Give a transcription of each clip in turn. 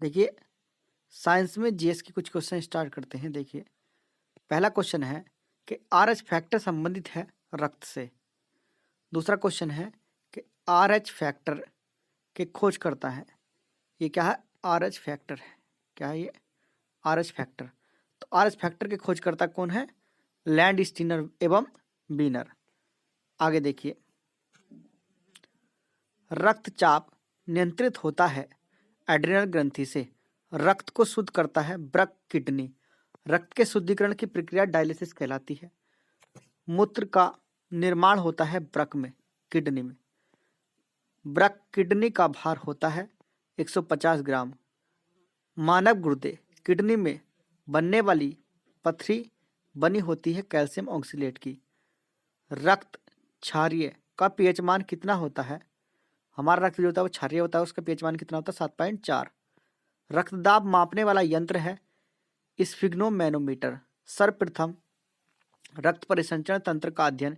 देखिए, साइंस में जीएस के कुछ क्वेश्चन स्टार्ट करते हैं। देखिए, पहला क्वेश्चन है कि आरएच फैक्टर संबंधित है रक्त से। दूसरा क्वेश्चन है कि आरएच फैक्टर के खोज करता है। ये क्या है? आरएच फैक्टर है। क्या है ये? RH factor. तो आरएच फैक्टर के खोजकर्ता कौन है? लैंड स्टीनर एवं बीनर। आगे देखिए, रक्तचाप नियंत्रित होता है एड्रिनल ग्रंथि से। रक्त को शुद्ध करता है ब्रक किडनी। रक्त के शुद्धिकरण की प्रक्रिया डायलिसिस कहलाती है। मूत्र का निर्माण होता है ब्रक में, किडनी में। ब्रक किडनी का भार होता है 150 ग्राम। मानव गुर्दे किडनी में बनने वाली पथरी बनी होती है कैल्शियम ऑक्सीलेट की। रक्त क्षारीय का पीएच मान कितना होता है? हमारा रक्त जो होता है वो क्षारीय होता है, उसका पीएच मान कितना होता है? 7.4। रक्तदाब मापने वाला यंत्र है स्फिग्नोमैनोमीटर। सर्वप्रथम रक्त परिसंचरण तंत्र का अध्ययन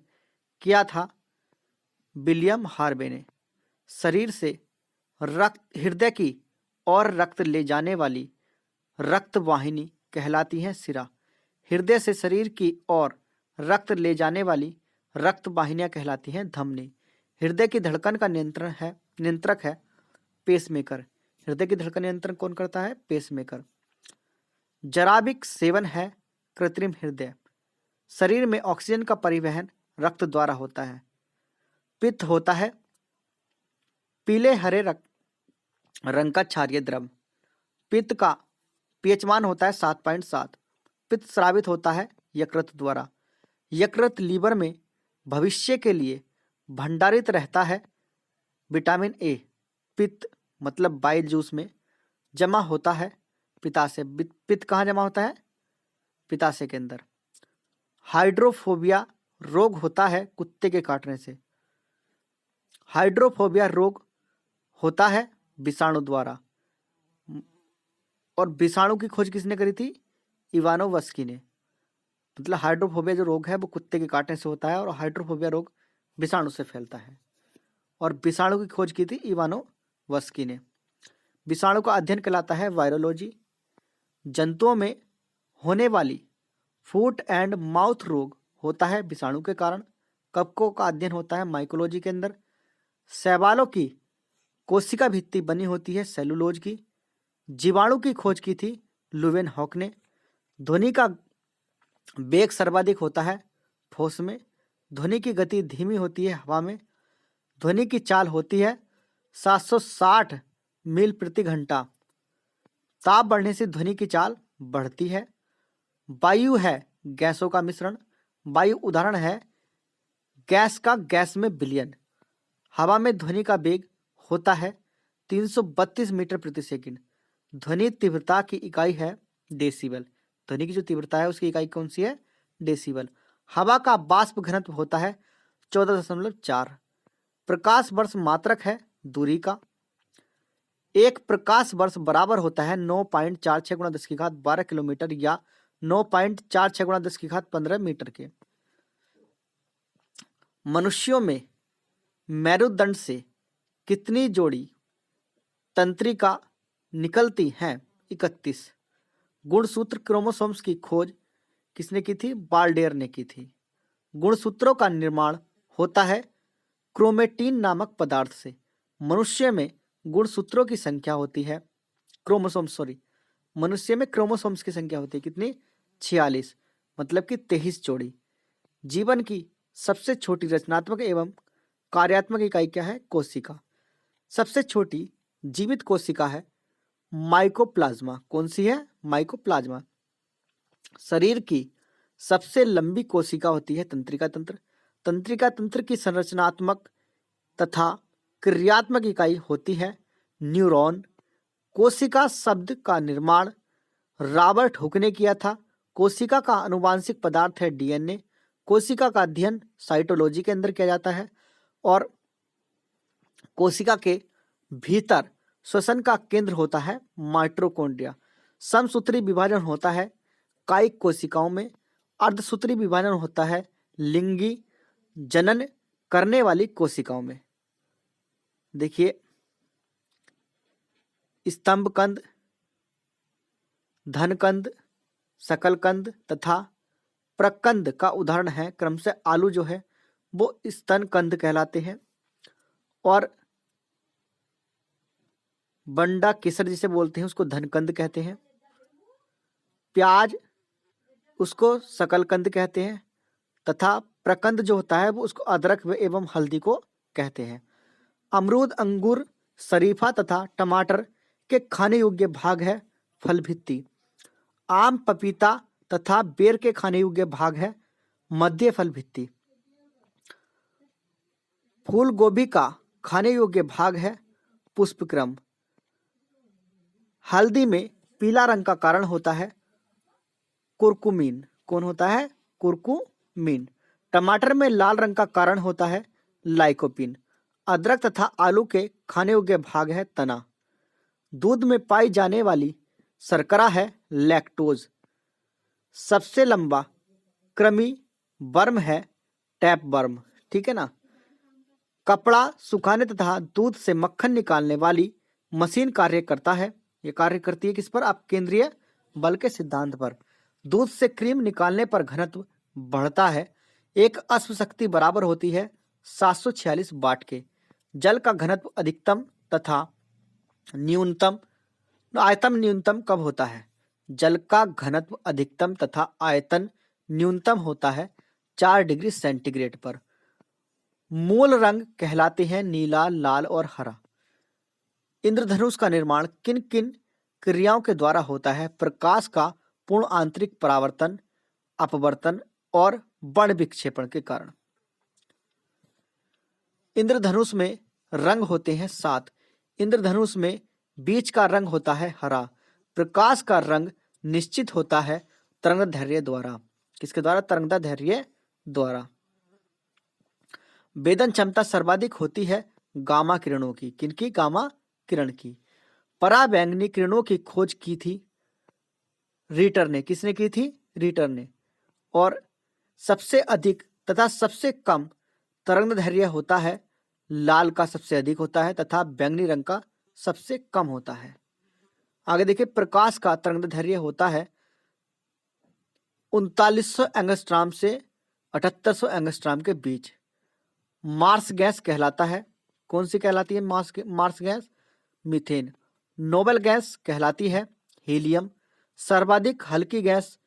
किया था विलियम हार्वे ने। शरीर से रक्त हृदय की और रक्त ले जाने वाली रक्त वाहिनी कहलाती है सिरा। हृदय से शरीर की ओर रक्त ले जाने वाली रक्त वाहिनियां कहलाती हैं धमनी। हृदय की धड़कन का नियंत्रक है पेसमेकर। हृदय की धड़कन नियंत्रण कौन करता है? पेसमेकर। जराबिक सेवन है कृत्रिम हृदय। शरीर में ऑक्सीजन का परिवहन रक्त द्वारा होता है। पित्त होता है पीले हरे रंग का क्षारीय द्रव। पित्त का पीएच मान होता है 7.7। पित्त स्रावित होता है यकृत द्वारा। यकृत लीवर में भविष्य के लिए भंडारित रहता है विटामिन ए। पित्त मतलब बाइल जूस में जमा होता है पित्ताशय। पित्त कहाँ जमा होता है? पित्ताशय के अंदर। हाइड्रोफोबिया रोग होता है कुत्ते के काटने से। हाइड्रोफोबिया रोग होता है विषाणु द्वारा। और विषाणु की खोज किसने करी थी? इवानोवस्की ने। मतलब हाइड्रोफोबिया जो रोग है वो कुत्ते के काटने से होता है और हाइड्रोफोबिया रोग विषाणु से फैलता है। और विषाणु की खोज की थी इवानोवस्की ने। विषाणु का अध्ययन कहलाता है वायरोलॉजी। जंतुओं में होने वाली फूट एंड माउथ रोग होता है विषाणु के कारण। कवकों का अध्ययन होता है माइकोलॉजी के अंदर। शैवालों की कोशिका भित्ति बनी होती है सेलुलोज की। जीवाणु की खोज की थी लुवेनहॉक ने। ध्वनि का वेग सर्वाधिक होता है ठोस में। ध्वनि की गति धीमी होती है हवा में। ध्वनि की चाल होती है 760 मील प्रति घंटा। ताप बढ़ने से ध्वनि की चाल बढ़ती है। वायु है गैसों का मिश्रण। वायु उदाहरण है गैस का गैस में विलयन। हवा में ध्वनि का वेग होता है 332 मीटर प्रति सेकंड। ध्वनि तीव्रता की इकाई है डेसिबल। ध्वनि की जो तीव्रता है उसकी इकाई कौन सी है? डेसिबल। हवा का बाष्प घनत्व होता है 14.4। प्रकाश वर्ष मात्रक है दूरी का। एक प्रकाश वर्ष बराबर होता है 9.46 गुणा 10 की घात 12 किलोमीटर या 9.46 गुणा 10 की घात 15 मीटर के। मनुष्यों में मेरुदंड से कितनी जोड़ी तंत्रिका निकलती हैं? 31। गुणसूत्र क्रोमोसोम्स की खोज किसने की थी? बाल्डेयर ने की थी। गुणसूत्रों का निर्माण होता है क्रोमेटिन नामक पदार्थ से। मनुष्य में गुणसूत्रों की संख्या होती है मनुष्य में क्रोमोसोम्स की संख्या होती है कितनी? 46, मतलब कि 23 जोड़ी। जीवन की सबसे छोटी रचनात्मक एवं कार्यात्मक इकाई क्या है? कोशिका। सबसे छोटी जीवित कोशिका है माइकोप्लाज्मा। कौन सी है? माइकोप्लाज्मा। शरीर की सबसे लंबी कोशिका होती है तंत्रिका तंत्र। तंत्रिका तंत्र की संरचनात्मक तथा क्रियात्मक इकाई होती है न्यूरॉन। कोशिका शब्द का निर्माण रॉबर्ट हुक ने किया था। कोशिका का आनुवांशिक पदार्थ है डीएनए। कोशिका का अध्ययन साइटोलॉजी के अंदर किया जाता है। और कोशिका के भीतर श्वसन का केंद्र होता है माइटोकॉन्ड्रिया। समसूत्री विभाजन होता है कायिक कोशिकाओं में। अर्धसूत्री विभाजन होता है लिंगी जनन करने वाली कोशिकाओं में। देखिए, स्तंभकंद धनकंद, शकलकंद तथा प्रकंद का उदाहरण है। क्रम से आलू जो है वो स्तनकंद कहलाते हैं और बंडा केसर जिसे बोलते हैं उसको धनकंद कहते हैं। प्याज उसको शकलकंद कहते हैं तथा प्रकंद जो होता है वो उसको अदरक एवं हल्दी को कहते हैं। अमरूद, अंगूर, शरीफा तथा टमाटर के खाने योग्य भाग है फल भित्ति। आम, पपीता तथा बेर के खाने योग्य भाग है मध्य फल भित्ति। फूल गोभी का खाने योग्य भाग है पुष्पक्रम। हल्दी में पीला रंग का कारण होता है कुरकुमीन। कौन होता है? कुरकुमीन। टमाटर में लाल रंग का कारण होता है लाइकोपीन। अदरक तथा आलू के खाने योग्य भाग है तना। दूध में पाई जाने वाली शर्करा है लैक्टोज। सबसे लंबा कृमि वर्म है टैप वर्म। ठीक है ना। कपड़ा सुखाने तथा दूध से मक्खन निकालने वाली मशीन कार्य करता है। ये कार्य करती है किस पर? आप केंद्रीय बल के सिद्धांत पर। दूध से क्रीम निकालने पर घनत्व बढ़ता है। एक अश्व शक्ति बराबर होती है 746 वाट के। जल का घनत्व अधिकतम तथा न्यूनतम आयतन न्यूनतम कब होता है? जल का घनत्व अधिकतम तथा आयतन न्यूनतम होता है 4 डिग्री सेंटीग्रेड पर। मूल रंग कहलाते हैं नीला, लाल और हरा। इंद्रधनुष का निर्माण किन किन क्रियाओं के द्वारा होता है? प्रकाश का पूर्ण आंतरिक परावर्तन, अपवर्तन और बण विक्षेपण के कारण। इंद्रधनुष में रंग होते हैं 7। इंद्रधनुष में बीच का रंग होता है हरा। प्रकाश का रंग निश्चित होता है तरंगदैर्घ्य द्वारा। किसके द्वारा? तरंगदैर्घ्य द्वारा। वेदन क्षमता सर्वाधिक होती है गामा किरणों की। किनकी? गामा किरण की। पराबैंगनी किरणों की खोज की थी रीटर ने। किसने की थी? रीटर ने। और सबसे अधिक तथा सबसे कम तरंगदैर्घ्य होता है लाल का सबसे अधिक होता है तथा बैंगनी रंग का सबसे कम होता है। आगे देखिए, प्रकाश का तरंगदैर्घ्य होता है 3900 एंगस्ट्रॉम से 7800 एंगस्ट्रॉम के बीच। मार्स गैस कहलाता है, कौन सी कहलाती है marsh gas? Methane. Noble gas कहलाती है हीलियम। सर्वाधिक हल्की गैस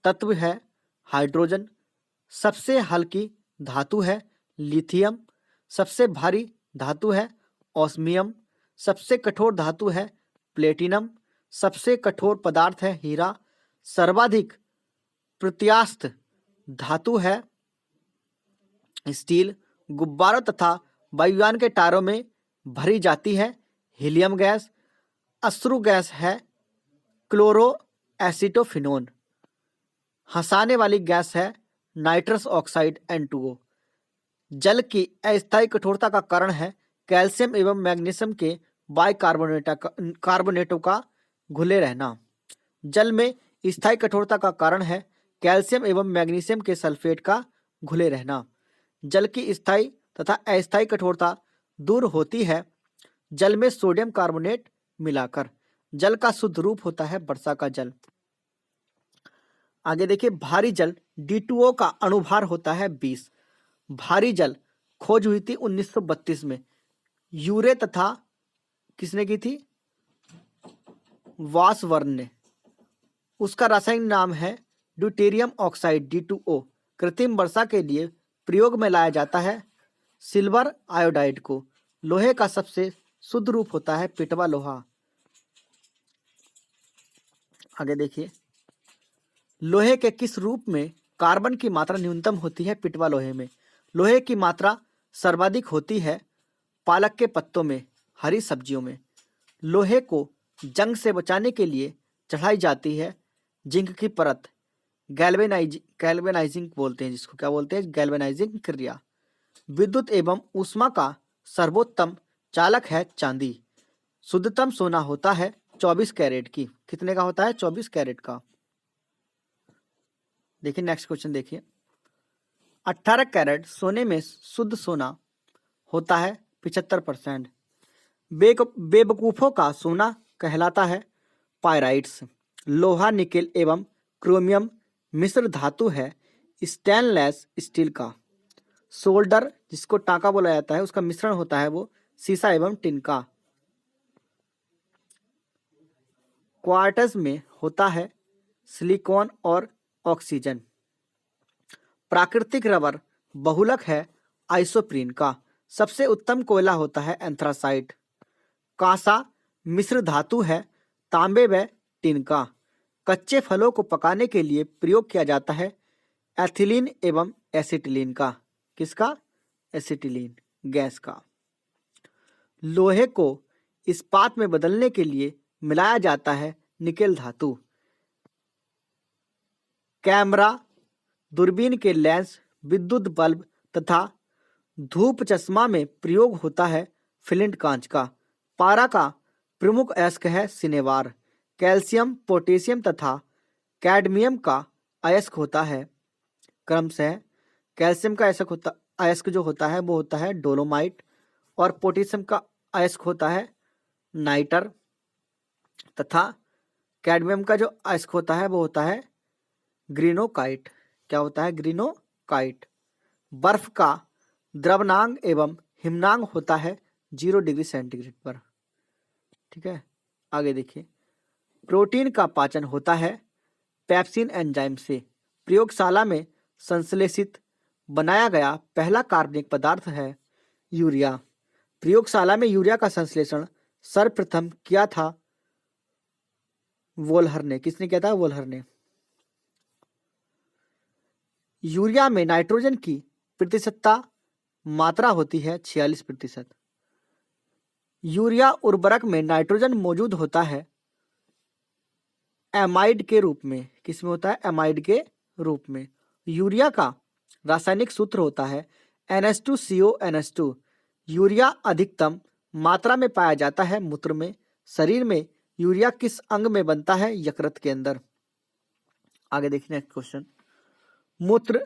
तत्व है हाइड्रोजन। सबसे हल्की धातु है लिथियम। सबसे भारी धातु है ऑस्मियम। सबसे कठोर धातु है प्लेटिनम। सबसे कठोर पदार्थ है हीरा। सर्वाधिक प्रत्यास्थ धातु है स्टील। गुब्बारों तथा वायुयान के टायरों में भरी जाती है हीलियम गैस। अश्रु गैस है क्लोरो एसिटोफिनोन। हंसाने वाली गैस है नाइट्रस ऑक्साइड N2O। जल की अस्थायी कठोरता का कारण है कैल्शियम एवं मैग्नीशियम के कार्बोनेटों का घुले रहना। जल में स्थायी कठोरता का कारण है कैल्शियम एवं मैग्नीशियम के सल्फेट का घुले रहना। जल की स्थायी तथा अस्थायी कठोरता दूर होती है जल में सोडियम कार्बोनेट मिलाकर। जल का शुद्ध रूप होता है वर्षा का जल। आगे देखिए, भारी जल D2O का अणुभार होता है 20। भारी जल खोज हुई थी 1932 में। यूरे तथा किसने की थी? वासवर्न ने। उसका रासायनिक नाम है ड्यूटेरियम ऑक्साइड D2O। कृत्रिम वर्षा के लिए प्रयोग में लाया जाता है सिल्वर आयोडाइड को। लोहे का सबसे शुद्ध रूप होता है पिटवा लोहा। आगे देखिए, लोहे के किस रूप में कार्बन की मात्रा न्यूनतम होती है? पिटवा लोहे में। लोहे की मात्रा सर्वाधिक होती है पालक के पत्तों में, हरी सब्जियों में। लोहे को जंग से बचाने के लिए चढ़ाई जाती है जिंक की परत। गैल्वेनाइजिंग बोलते हैं जिसको, क्या बोलते हैं? गैल्वेनाइजिंग क्रिया। विद्युत एवं ऊष्मा का सर्वोत्तम चालक है चांदी। शुद्धतम सोना होता है 24 कैरेट की। कितने का होता है? 24 कैरेट का। देखिए नेक्स्ट क्वेश्चन देखिए, 18 कैरेट सोने में शुद्ध सोना होता है 75%। बेवकूफों का सोना कहलाता है पायराइट्स। लोहा, निकेल एवं क्रोमियम मिश्र धातु है स्टेनलेस स्टील का। सोल्डर, जिसको टांका बोला जाता है, उसका मिश्रण होता है वो सीसा एवं टिन का। क्वार्ट्ज में होता है सिलिकॉन और ऑक्सीजन। प्राकृतिक रबर बहुलक है आइसोप्रीन का। सबसे उत्तम कोयला होता है एंथ्रासाइट। कांसा मिश्र धातु है तांबे व टिन का। कच्चे फलों को पकाने के लिए प्रयोग किया जाता है एथिलीन एवं एसिटिलीन का। किसका? एसिटिलीन गैस का। लोहे को इस्पात में बदलने के लिए मिलाया जाता है निकेल धातु। कैमरा, दूरबीन के लेंस, विद्युत बल्ब तथा धूप चश्मा में प्रयोग होता है फ्लिंट कांच का। पारा का प्रमुख अयस्क है सिनेवार। कैल्शियम, पोटेशियम तथा कैडमियम का अयस्क होता है क्रमशः। कैल्शियम का अयस्क जो होता है वो होता है डोलोमाइट, और पोटेशियम का अयस्क होता है नाइटर, तथा कैडमियम का जो अयस्क होता है वो होता है ग्रीनोकाइट। क्या होता है? ग्रीनोकाइट। बर्फ का द्रवनांग एवं हिमनांग होता है 0 डिग्री सेंटीग्रेड पर। ठीक है, आगे देखिए। प्रोटीन का पाचन होता है पेप्सिन एंजाइम से। प्रयोगशाला में संश्लेषित बनाया गया पहला कार्बनिक पदार्थ है यूरिया। प्रयोगशाला में यूरिया का संश्लेषण सर्वप्रथम किया था वोल्हर ने। किसने किया था? वोल्हर ने। यूरिया में नाइट्रोजन की प्रतिशतता मात्रा होती है 46%। यूरिया उर्वरक में नाइट्रोजन मौजूद होता है एमाइड के रूप में। किसमें होता है? एमाइड के रूप में। यूरिया का रासायनिक सूत्र होता है NH2CONH2। यूरिया अधिकतम मात्रा में पाया जाता है मूत्र में। शरीर में यूरिया किस अंग में बनता है? यकृत के अंदर। आगे देखिए नेक्स्ट क्वेश्चन। मूत्र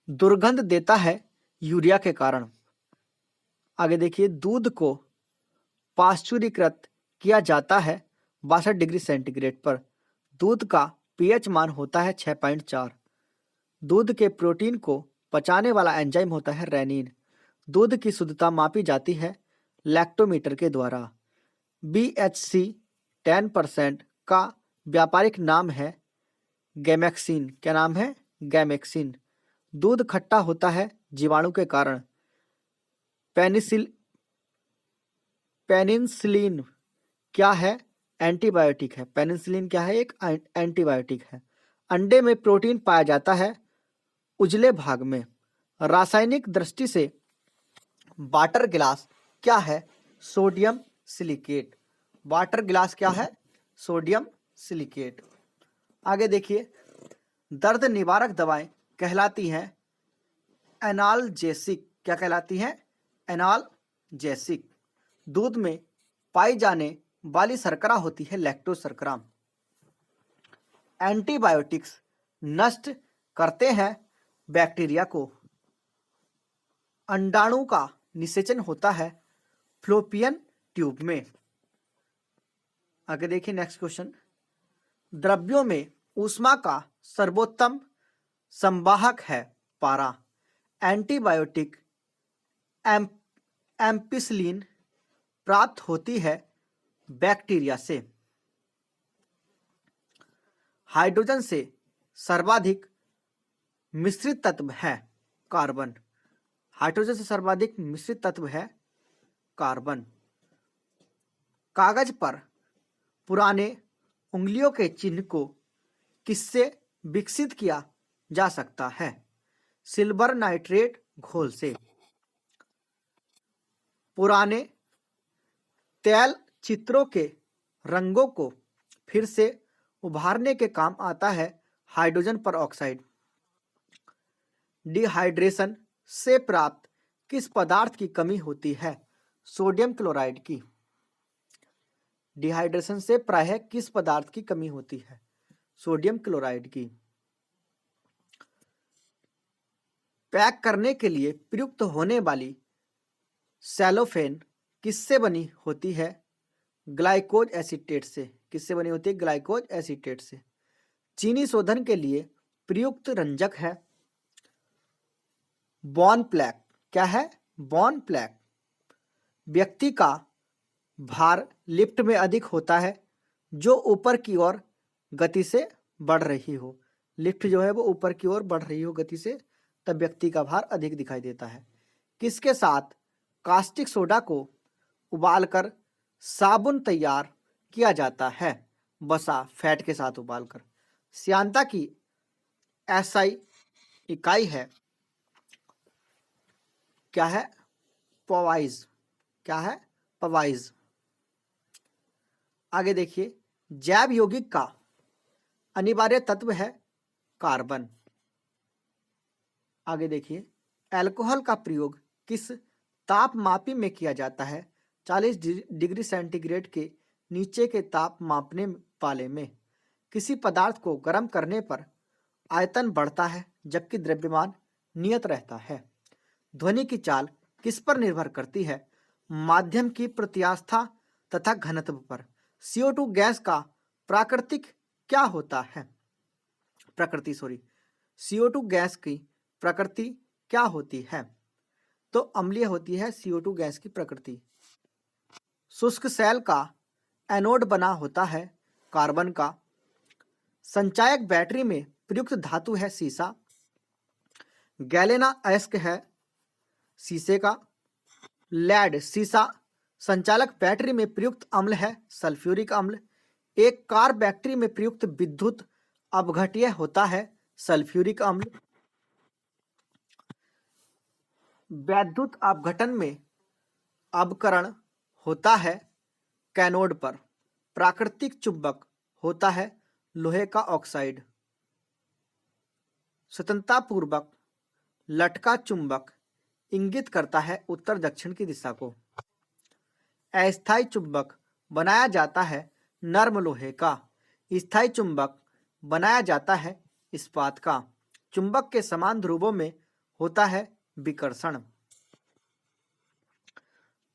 दुर्गंध देता है यूरिया के कारण। आगे देखिए। दूध को पाश्चुरीकृत किया जाता है 62 डिग्री सेंटीग्रेड पर। दूध का पीएच मान होता है 6.4। दूध के प्रोटीन को पचाने वाला एंजाइम होता है रेनिन। दूध की शुद्धता मापी जाती है लैक्टोमीटर के द्वारा। BHC 10% का व्यापारिक नाम है गैमेक्सिन। क्या नाम है? गैमेक्सिन। दूध खट्टा होता है जीवाणु के कारण। पेनिसिलिन क्या है? एंटीबायोटिक है। पेनिसिलिन क्या है? एक एंटीबायोटिक है। अंडे में प्रोटीन पाया जाता है उजले भाग में। रासायनिक दृष्टि से वाटर गिलास क्या है? Sodium silicate. वाटर गिलास क्या है? Sodium silicate. आगे देखिए। दर्द निवारक दवाएं कहलाती हैं एनाल्जेसिक। क्या कहलाती हैं? एनाल्जेसिक। दूध में पाई जाने वाली शर्करा होती है लैक्टोज शर्करा। एंटीबायोटिक्स नष्ट करते हैं बैक्टीरिया को। अंडाणु का निषेचन होता है फ्लोपियन ट्यूब में। आगे देखिए नेक्स्ट क्वेश्चन। द्रव्यों में ऊष्मा का सर्वोत्तम संवाहक है पारा। एंटीबायोटिक एम्पिसिलिन प्राप्त होती है बैक्टीरिया से। हाइड्रोजन से सर्वाधिक मिश्रित तत्व है कार्बन। हाइड्रोजन से सर्वाधिक मिश्रित तत्व है कार्बन। कागज पर पुराने उंगलियों के चिन्ह को किससे विकसित किया जा सकता है? सिल्वर नाइट्रेट घोल से। पुराने तैल चित्रों के रंगों को फिर से उभारने के काम आता है हाइड्रोजन पर ऑक्साइड। डिहाइड्रेशन से प्राप्त किस पदार्थ की कमी होती है? सोडियम क्लोराइड की। डिहाइड्रेशन से प्रायः किस पदार्थ की कमी होती है? सोडियम क्लोराइड की। पैक करने के लिए प्रयुक्त होने वाली सेलोफेन किससे बनी होती है? ग्लाइकोज एसीटेट से। किससे बनी होती है? ग्लाइकोज एसीटेट से। चीनी शोधन के लिए प्रयुक्त रंजक है बॉन प्लैक। क्या है? बॉन प्लैक। व्यक्ति का भार लिफ्ट में अधिक होता है जो ऊपर की ओर गति से बढ़ रही हो। लिफ्ट जो है वो ऊपर की ओर बढ़ रही हो गति से, तब व्यक्ति का भार अधिक दिखाई देता है। किसके साथ कास्टिक सोडा को उबालकर साबुन तैयार किया जाता है? वसा, फैट के साथ उबालकर। श्यानता की एसआई इकाई है, क्या है? पवाइज। क्या है? पवाइज। आगे देखिए, जैव यौगिक का अनिवार्य तत्व है कार्बन। आगे देखिए, अल्कोहल का प्रयोग किस तापमापी में किया जाता है? 40 डिग्री सेंटीग्रेड के नीचे के ताप मापने वाले में। किसी पदार्थ को गर्म करने पर आयतन बढ़ता है जबकि द्रव्यमान नियत रहता है। ध्वनि की चाल किस पर निर्भर करती है? माध्यम की प्रत्यास्था तथा घनत्व पर। CO2 गैस का प्राकृतिक क्या होता है? प्रकृति, सॉरी। CO2 गैस की प्रकृति क्या होती है? तो अम्लीय होती है CO2 गैस की प्रकृति। शुष्क सेल का एनोड बना होता है कार्बन का। संचायक बैटरी में प्रयुक्त धातु है सीसा। गैलेना अयस्क है शीशे का। लेड, सीसा। संचालक बैटरी में प्रयुक्त अम्ल है सल्फ्यूरिक अम्ल। एक कार बैटरी में प्रयुक्त विद्युत अपघट्य होता है सल्फ्यूरिक अम्ल। वैद्युत अपघटन में अपकरण होता है कैनोड पर। प्राकृतिक चुंबक होता है लोहे का ऑक्साइड। स्वतंत्रतापूर्वक लटका चुंबक इंगित करता है उत्तर दक्षिण की दिशा को। अस्थायी चुंबक बनाया जाता है नर्म लोहे का। स्थायी चुंबक बनाया जाता है इस्पात का। चुंबक के समान ध्रुवों में होता है विकर्षण।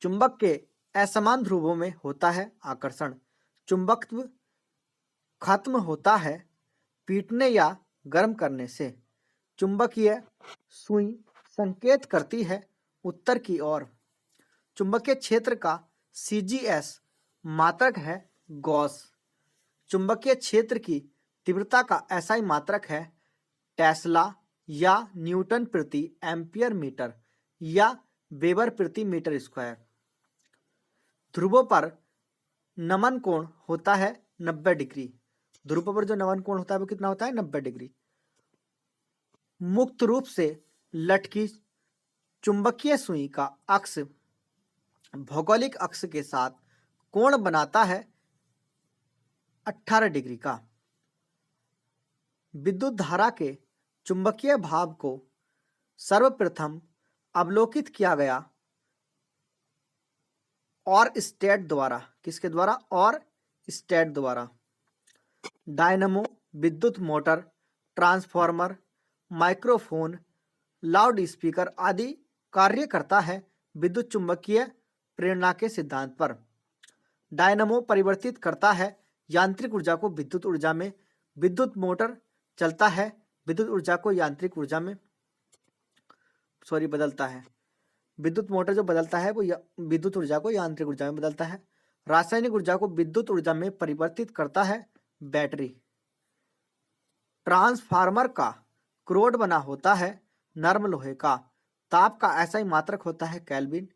चुंबक के असमान ध्रुवों में होता है आकर्षण। चुंबकत्व खत्म होता है पीटने या गर्म करने से। चुंबकीय सुई संकेत करती है उत्तर की ओर। चुंबकीय क्षेत्र का CGS मात्रक है गॉस। चुंबकीय क्षेत्र की तीव्रता का SI मात्रक है टेस्ला या न्यूटन प्रति एम्पियर मीटर या वेबर प्रति मीटर स्क्वायर। ध्रुवों पर नमन कोण होता है 90 डिग्री। ध्रुवों पर जो नमन कोण होता है वो कितना होता है? 90 डिग्री। मुक्त रूप से लटकी चुंबकीय सुई का अक्ष भौगोलिक अक्ष के साथ कोण बनाता है 18 डिग्री का। विद्युत धारा के चुंबकीय भाव को सर्वप्रथम अवलोकित किया गया और स्टेट द्वारा। किसके द्वारा? और स्टेट द्वारा। डायनमो, विद्युत motor, transformer, microphone, loud speaker आदि कार्य करता है विद्युत चुंबकीय प्रेरणा के सिद्धांत पर। डायनमो परिवर्तित करता है यांत्रिक ऊर्जा को विद्युत ऊर्जा में। विद्युत मोटर चलता है विद्युत ऊर्जा को यांत्रिक ऊर्जा में, बदलता है। विद्युत मोटर जो बदलता है वो विद्युत ऊर्जा को यांत्रिक ऊर्जा में बदलता है। रासायनिक ऊर्जा को विद्युत ऊर्जा में परिवर्तित करता है बैटरी। ट्रांसफार्मर का क्रोड बना होता है नर्म लोहे का। ताप का SI मात्रक होता है केल्विन।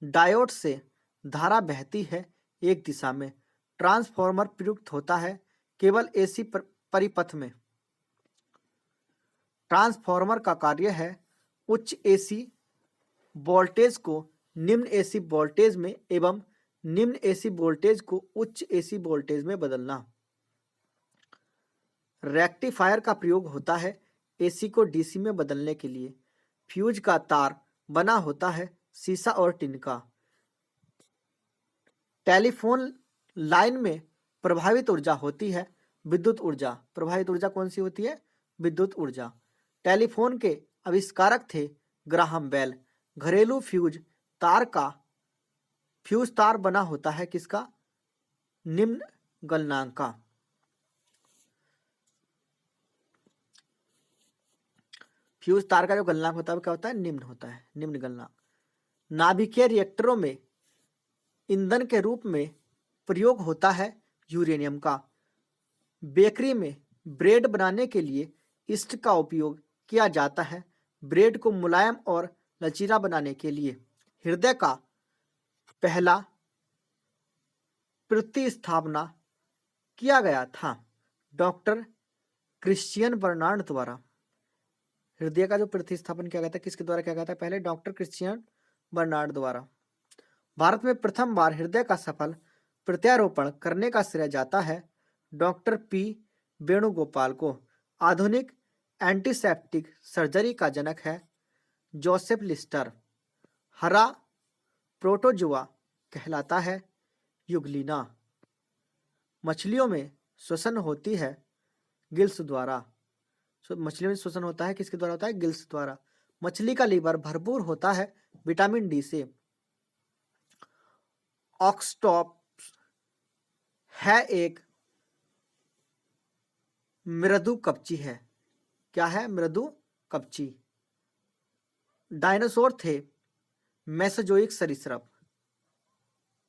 डायोड से धारा बहती है एक दिशा में। ट्रांसफार्मर प्रयुक्त होता है केवल AC परिपथ में। ट्रांसफार्मर का कार्य है उच्च AC वोल्टेज को निम्न AC वोल्टेज में एवं निम्न AC वोल्टेज को उच्च AC वोल्टेज में बदलना। रेक्टिफायर का प्रयोग होता है AC को DC में बदलने के लिए। फ्यूज का तार बना होता है सीसा और टिन का। टेलीफोन लाइन में प्रभावित ऊर्जा होती है विद्युत ऊर्जा। प्रभावित ऊर्जा कौन सी होती है? विद्युत ऊर्जा। टेलीफोन के आविष्कारक थे ग्राहम बेल। घरेलू फ्यूज तार बना होता है किसका? निम्न गलनांक का। फ्यूज तार का जो गलनांक होता है वो क्या होता है? निम्न होता है, निम्न गलनांक। नाभिकीय रिएक्टरों में ईंधन के रूप में प्रयोग होता है यूरेनियम का। बेकरी में ब्रेड बनाने के लिए ईस्ट का उपयोग किया जाता है। ब्रेड को मुलायम और लचीला बनाने के लिए हृदय का पहला प्रतिस्थापना किया गया था डॉक्टर क्रिश्चियन बर्नार्ड द्वारा। हृदय का जो प्रतिस्थापन किया गया था किसके द्वारा किया गया था? पहले डॉक्टर क्रिश्चियन बर्नार्ड द्वारा। भारत में प्रथम बार हृदय का सफल प्रत्यारोपण करने का श्रेय जाता है डॉक्टर पी वेणुगोपाल को। आधुनिक एंटीसेप्टिक सर्जरी का जनक है जोसेफ लिस्टर। हरा प्रोटोजुआ कहलाता है युगलिना। मछलियों में श्वसन होती है गिल्स द्वारा। मछलियों में श्वसन होता है किसके द्वारा होता है? गिल्स द्वारा। मछली का लीवर भरपूर होता है विटामिन डी से। ऑक्सटॉप्स है एक मृदु कवची है। क्या है? मृदु कवची। डायनासोर थे मेसोजोइक सरीसृप।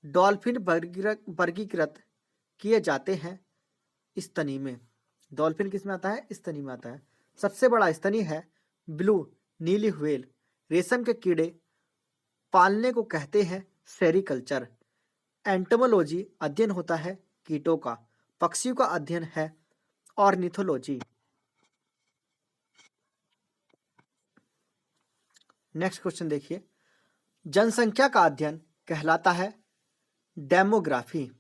डॉल्फिन वर्गीकृत किए जाते हैं स्तनी में। डॉल्फिन किसमें आता है? स्तनी में आता है। सबसे बड़ा स्तनी है ब्लू नीली व्हेल। रेशम के कीड़े पालने को कहते हैं सेरिकल्चर। एंटोमोलॉजी अध्ययन होता है कीटों का। पक्षियों का अध्ययन है ऑर्निथोलॉजी। नेक्स्ट क्वेश्चन देखिए। जनसंख्या का अध्ययन कहलाता है डेमोग्राफी।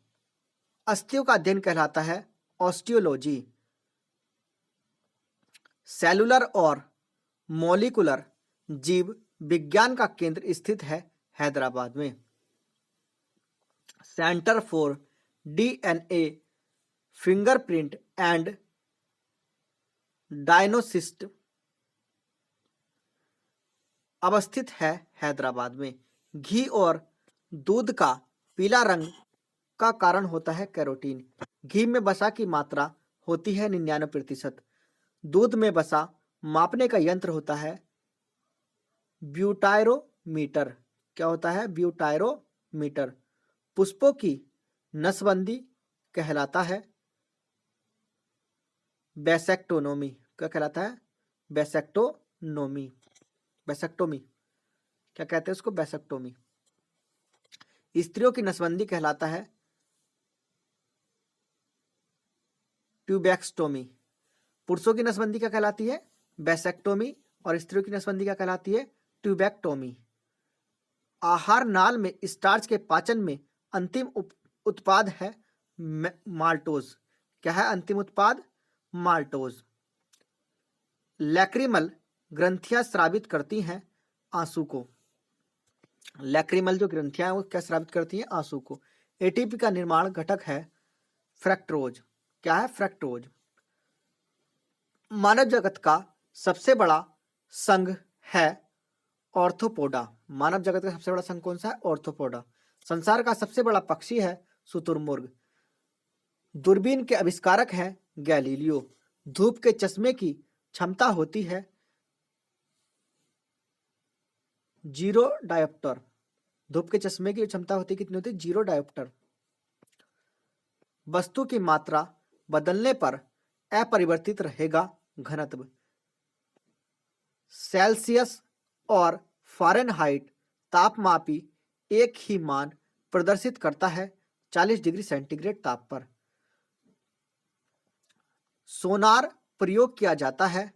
अस्थियों का अध्ययन कहलाता है ऑस्टियोलॉजी। सेलुलर और मॉलिकुलर जीव विज्ञान का केंद्र स्थित है हैदराबाद में। Centre for DNA fingerprint and diagnosis अवस्थित है हैदराबाद में। घी और दूध का पीला रंग का कारण होता है कैरोटीन। घी में वसा की मात्रा होती है 99%। दूध में वसा मापने का यंत्र होता है ब्यूटायरोमीटर। क्या होता है? ब्यूटायरोमीटर। पुष्पों की नसबंदी कहलाता है बैसेक्टोनोमी। क्या कहलाता है? बैसेक्टोनोमी। बैसेक्टोमी क्या कहते हैं उसको? बैसेक्टोमी। स्त्रियों की नसबंदी कहलाता है ट्यूबैक्सटोमी। पुरुषों की नसबंदी क्या कहलाती है? बैसेक्टोमी। और स्त्रियों की नसबंदी क्या कहलाती है? ट्यूबैक्टोमी। आहार नाल में स्टार्च के पाचन में अंतिम उत्पाद है माल्टोज। क्या है अंतिम उत्पाद? माल्टोज। लैक्रिमल ग्रंथियां स्रावित करती हैं आंसू को। लैक्रिमल जो ग्रंथियां हैं वो क्या स्रावित करती हैं? आंसू को। एटीपी का निर्माण घटक है फ्रक्टोज। क्या है? फ्रक्टोज। मानव जगत का सबसे बड़ा संघ है ऑर्थोपोडा। मानव जगत का सबसे बड़ा संघ कौन सा है? ऑर्थोपोडा। संसार का सबसे बड़ा पक्षी है शुतुरमुर्ग। दूरबीन के आविष्कारक हैं गैलीलियो। धूप के चश्मे की क्षमता होती है 0 डायोप्टर। धूप के चश्मे की क्षमता होती है कितनी होती है? 0 डायोप्टर। वस्तु की मात्रा बदलने पर अपरिवर्तित रहेगा घनत्व। सेल्सियस और फ़ारेनहाइट तापमापी एक ही मान प्रदर्शित करता है 40 डिग्री सेंटीग्रेड ताप पर। सोनार प्रयोग किया जाता है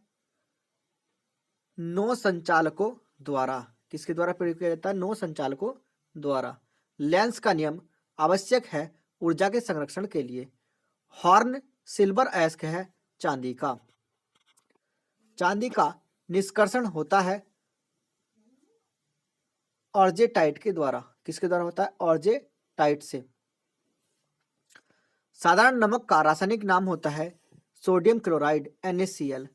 नौ संचालकों द्वारा। किसके द्वारा प्रयोग किया जाता है? नौ संचालकों द्वारा। लेंस का नियम आवश्यक है ऊर्जा के संरक्षण के लिए। हॉर्न सिल्वर अयस्क है चांदी का। चांदी का निष्कर्षण होता है ऑर्जेटाइट के द्वारा। किसके द्वारा होता है? ऑर्जेटाइट से। साधारण नमक का रासायनिक नाम होता है सोडियम क्लोराइड NaCl।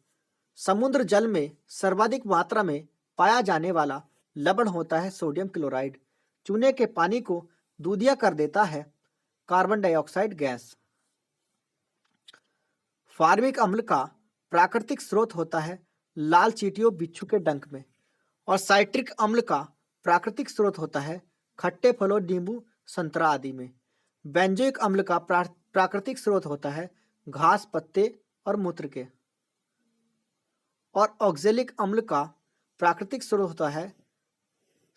समुद्र जल में सर्वाधिक मात्रा में पाया जाने वाला लवण होता है सोडियम क्लोराइड। चूने के पानी को दूधिया कर देता है कार्बन डाइऑक्साइड गैस। फार्मिक अम्ल का प्राकृतिक स्रोत होता है लाल चींटियों बिच्छू के डंक में, और साइट्रिक अम्ल का प्राकृतिक स्रोत होता है खट्टे फलों नींबू संतरा आदि में। बेंजोइक अम्ल का प्राकृतिक स्रोत होता है घास पत्ते और मूत्र के, और ऑक्जेलिक अम्ल का प्राकृतिक स्रोत होता है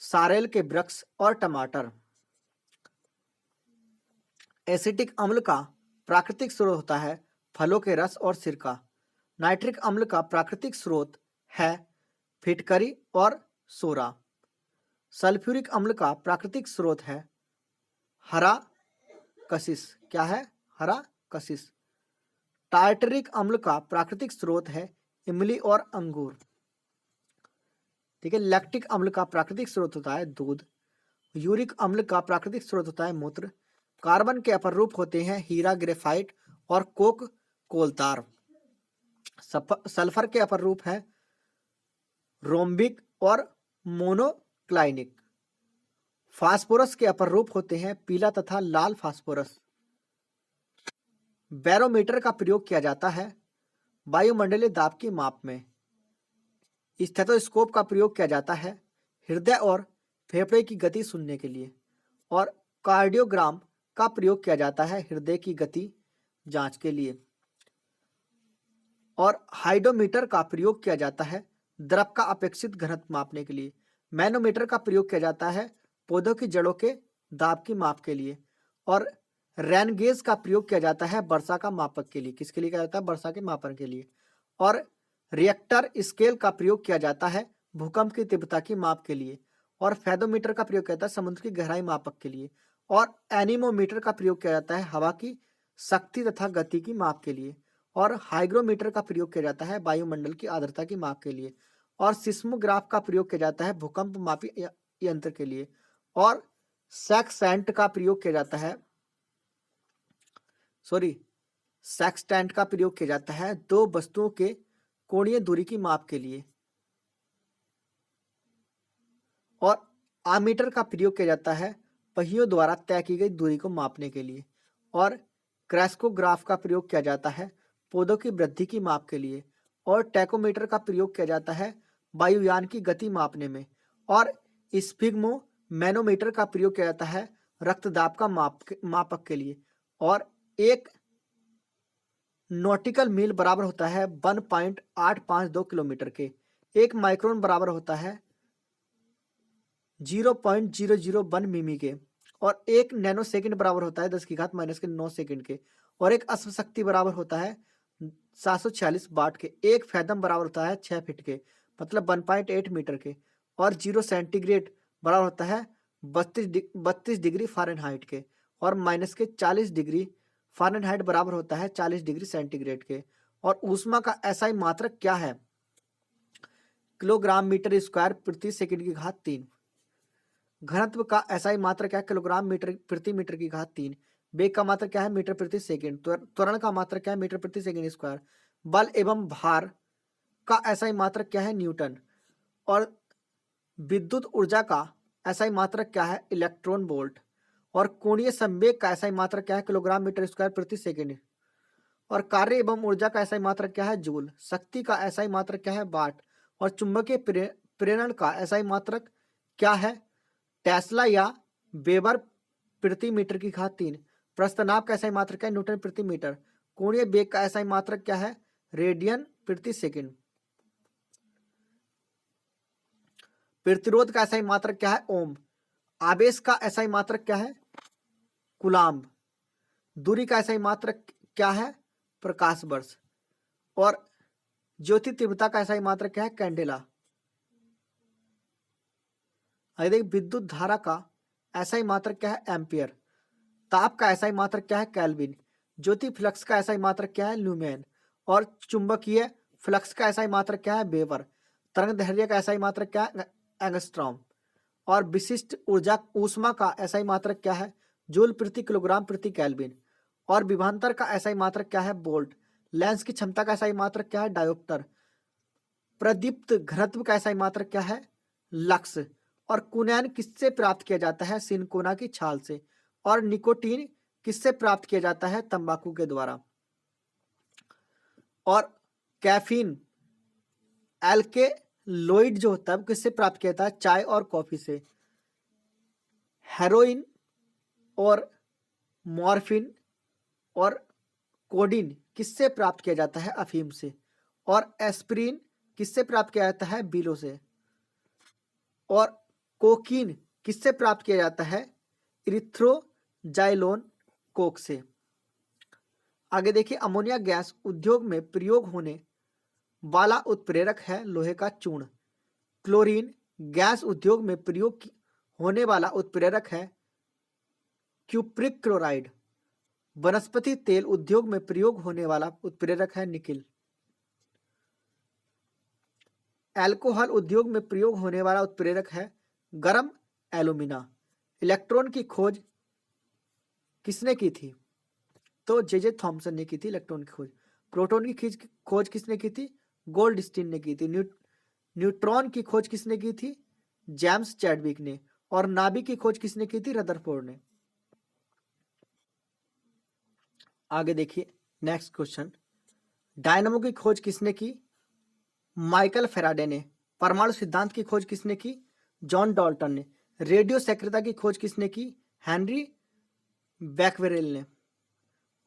सारेल के वृक्ष और टमाटर। एसिटिक अम्ल का प्राकृतिक स्रोत होता है फलों के रस और सिरका। नाइट्रिक अम्ल का प्राकृतिक स्रोत है फिटकरी और सोरा। सल्फ्यूरिक अम्ल का प्राकृतिक स्रोत है हरा कशिश। क्या है? हरा कशिश। टार्टरिक अम्ल का प्राकृतिक स्रोत है इमली और अंगूर। ठीक है। लैक्टिक अम्ल का प्राकृतिक स्रोत होता है दूध। यूरिक अम्ल का प्राकृतिक स्रोत होता है मूत्र। कार्बन के अपर रूप होते हैं हीरा ग्रेफाइट और कोक कोलतार। सल्फर के अपर रूप है रोम्बिक और मोनोक्लाइनिक। फास्फोरस के अपर रूप होते हैं पीला तथा लाल फास्फोरस। बैरोमीटर का प्रयोग किया जाता है वायुमंडलीय दाब की माप में। स्टेथोस्कोप का प्रयोग किया जाता है हृदय और फेफड़े की गति सुनने के लिए, और कार्डियोग्राम का प्रयोग किया जाता है हृदय की गति जांच के लिए, और हाइड्रोमीटर का प्रयोग किया जाता है द्रव का अपेक्षित घनत्व मापने के लिए। मैनोमीटर का प्रयोग किया जाता है पौधों की जड़ों के दाब की माप के लिए, और रेन गेज का प्रयोग किया जाता है वर्षा का मापक के लिए। किसके लिए किया जाता है? वर्षा के मापन के लिए। और रिएक्टर स्केल का प्रयोग किया जाता है भूकंप की तीव्रता की माप के लिए, और फेदोमीटर का प्रयोग किया जाता है समुद्र की गहराई मापक के लिए, और एनीमोमीटर का प्रयोग किया जाता है हवा की शक्ति तथा गति की माप के लिए, और हाइग्रोमीटर का प्रयोग किया जाता है वायुमंडल की आर्द्रता की माप के लिए, और सिस्मोग्राफ का प्रयोग किया जाता है भूकंप मापी यंत्र के लिए, और सेक्सटेंट का प्रयोग किया जाता है सेक्सटेंट का प्रयोग किया जाता है दो वस्तुओं के कोणीय दूरी की माप के लिए, और आमीटर का प्रयोग किया जाता है पहियों द्वारा तय की गई दूरी को मापने के लिए, और क्रैस्कोग्राफ का प्रयोग किया जाता है पौधों की वृद्धि की माप के लिए, और टैकोमीटर का प्रयोग किया जाता है वायुयान की गति मापने में, और स्फिग्मो मैनोमीटर का प्रयोग किया जाता है रक्तदाब का मापक के लिए, और एक नॉटिकल मील बराबर होता है 1.852 किलोमीटर के। एक माइक्रोन बराबर होता है 0.001 मिमी के, और एक नैनो सेकंड बराबर होता है 10⁻⁻⁹ सेकंड के, और एक अश्व शक्ति बराबर होता है 746 वाट के। एक फैदम बराबर होता है 6 फीट के, मतलब 1.8 मीटर के, और 0 सेंटीग्रेड बराबर होता है 32 डिग्री फ़ारेनहाइट के, और माइनस के 40 डिग्री फ़ारेनहाइट बराबर होता है 40 डिग्री सेंटीग्रेड के। और ऊष्मा का एसआई मात्रक क्या है? किलोग्राम मीटर स्क्वायर प्रति सेकंड की घात 3। घनत्व का एसआई मात्रक क्या है? किलोग्राम मीटर प्रति मीटर की घात 3। वेग का मात्रक क्या है? मीटर प्रति सेकंड। त्वरण का मात्रक क्या है? मीटर प्रति सेकंड स्क्वायर। बल एवं भार का एसआई मात्रक क्या है? न्यूटन। और विद्युत ऊर्जा का एसआई मात्रक क्या है? Electron volt. और कोणीय संवेग का एसआई मात्रक क्या है? किलोग्राम मीटर स्क्वायर प्रति सेकंड। और कार्य एवं ऊर्जा का एसआई मात्रक क्या है? जूल। शक्ति का एसआई मात्रक क्या है? वाट। और चुंबकीय प्रेरण का एसआई मात्रक क्या है? टेस्ला या वेबर प्रति मीटर की घात 3। प्रस्तनाभ का एसआई मात्रक क्या है? न्यूटन प्रति मीटर। कोणीय वेग का एसआई मात्रक क्या है? रेडियन प्रति सेकंड। प्रतिरोध का एसआई मात्रक क्या है? ओम। आवेश का एसआई मात्रक क्या है? कूलाम्ब। दूरी का एसआई मात्रक क्या है? प्रकाश वर्ष। और ज्योति तीव्रता का एसआई मात्रक क्या है? कैंडेला। यदि विद्युत धारा का एसआई मात्रक क्या है? एम्पियर। ताप का एसआई मात्रक क्या है? केल्विन। ज्योति फ्लक्स का एसआई मात्रक क्या है? ल्यूमेन। और चुंबकीय फ्लक्स का एसआई मात्रक क्या है? वेबर। तरंग दैर्ध्य का एसआई मात्रक क्या है? एंगस्ट्रॉम। और विशिष्ट ऊर्जा ऊष्मा का एसआई मात्रक क्या है? जूल प्रति किलोग्राम प्रति केल्विन। और विभवांतर का एसआई मात्रक क्या है? वोल्ट। लेंस की क्षमता का एसआई मात्रक क्या है? डायोप्टर। प्रदीप्त घनत्व का एसआई मात्रक क्या है? लक्स। और कुनैन किससे प्राप्त किया जाता है? सिनकोना की छाल से। और निकोटीन किससे प्राप्त किया जाता है? तंबाकू के द्वारा। और कैफीन एल्केलॉइड जो होता है किससे प्राप्त किया जाता है? चाय और कॉफी से। हेरोइन और मॉर्फिन और कोडीन किससे प्राप्त किया जाता है? अफीम से। और एस्पिरिन किससे प्राप्त किया जाता है? बीलों से। और कोकीन किससे प्राप्त किया जाता है? इरिथ्रोजाइलोन कोक से। आगे देखिए, अमोनिया गैस उद्योग में प्रयोग होने वाला उत्प्रेरक है लोहे का चूर्ण। क्लोरीन गैस उद्योग में प्रयोग होने वाला उत्प्रेरक है क्यूप्रिक क्लोराइड। वनस्पति तेल उद्योग में प्रयोग होने वाला उत्प्रेरक है निकिल। अल्कोहल उद्योग में प्रयोग होने वाला उत्प्रेरक है गरम एल्यूमिना। इलेक्ट्रॉन की खोज किसने की थी? तो जे थॉमसन ने की थी इलेक्ट्रॉन की खोज। प्रोटॉन की खोज किसने की थी? गोल्डस्टीन ने की थी। न्यूट्रॉन की खोज किसने की थी? जेम्स चैडविक ने। और नाभिक की खोज किसने की थी? रदरफोर्ड ने। आगे देखिए नेक्स्ट क्वेश्चन, डायनामो की खोज किसने की? माइकल फेराडे ने। परमाणु सिद्धांत की खोज किसने की? जॉन डाल्टन ने। रेडियो सक्रियता की खोज किसने की? हेनरी बैक्वेरेल ने।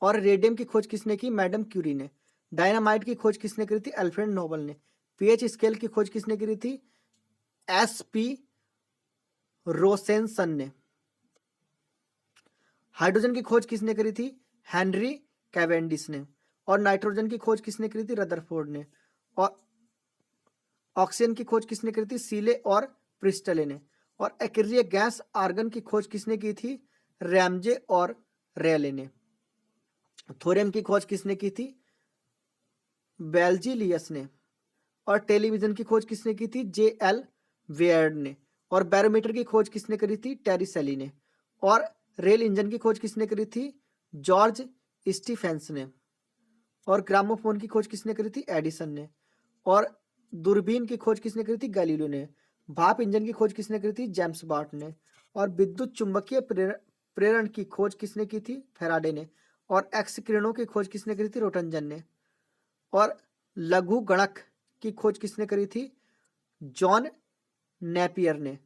और रेडियम की खोज किसने की? मैडम क्यूरी ने। डायनामाइट की खोज किसने करी थी? अल्फ्रेड नोबल ने। पीएच स्केल की खोज किसने करी थी? एसपी रोसेनसन ने। हाइड्रोजन की खोज किसने करी थी? हेनरी कैवेंडिश ने। और नाइट्रोजन की खोज किसने करी थी? रदरफोर्ड ने। और ऑक्सीजन की खोज किसने करी थी? सीले और प्रिस्टले ने। और एक्रिय गैस आर्गन की खोज किसने की थी? रैमजे और रेले ने। थोरियम की खोज किसने की थी? बेल्जिलियस ने। और टेलीविजन की खोज किसने की थी? जे एल वेयर्ड ने। और बैरोमीटर की खोज किसने करी थी? टेरी सेली ने। और रेल इंजन की खोज किसने करी थी? जॉर्ज स्टीफेंस ने। और ग्रामोफोन की खोज किसने करी थी? एडिसन ने। और दूरबीन की खोज किसने करी थी? गैलीलियो ने। भाप इंजन की खोज किसने करी थी? जेम्स वाट ने। और विद्युत चुंबकीय प्रेरण की खोज किसने की थी? फैराडे ने। और एक्स किरणों की खोज किसने करी थी? रोटंजन ने। और लघु गणक की खोज किसने करी थी? जॉन नेपियर ने।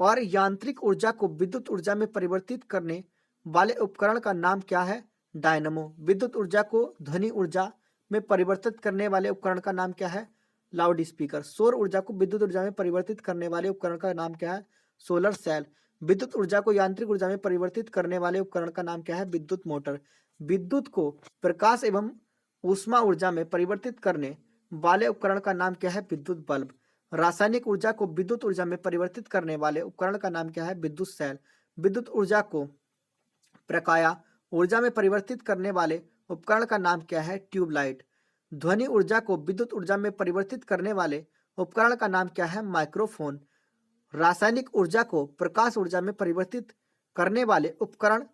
और यांत्रिक ऊर्जा को विद्युत ऊर्जा में परिवर्तित करने वाले उपकरण का नाम क्या है? डायनमो। विद्युत ऊर्जा को ध्वनि ऊर्जा में परिवर्तित करने वाले उपकरण का नाम क्या है? Loud speaker. सौर ऊर्जा को विद्युत ऊर्जा में परिवर्तित करने वाले उपकरण का नाम क्या है? Solar cell. विद्युत ऊर्जा को यांत्रिक ऊर्जा में परिवर्तित करने वाले उपकरण का नाम क्या है? विद्युत मोटर। विद्युत को प्रकाश एवं ऊष्मा ऊर्जा में परिवर्तित करने वाले उपकरण का नाम क्या है? विद्युत बल्ब। रासायनिक ऊर्जा को विद्युत ऊर्जा में परिवर्तित करने वाले उपकरण का नाम क्या है? विद्युत सेल। विद्युत ऊर्जा को प्रकाश ऊर्जा में परिवर्तित करने वाले उपकरण का नाम क्या है? ट्यूबलाइट। ध्वनि ऊर्जा को विद्युत ऊर्जा में परिवर्तित करने वाले उपकरण का नाम क्या है? माइक्रोफोन। रासायनिक ऊर्जा को प्रकाश ऊर्जा में परिवर्तित करने वाले उपकरण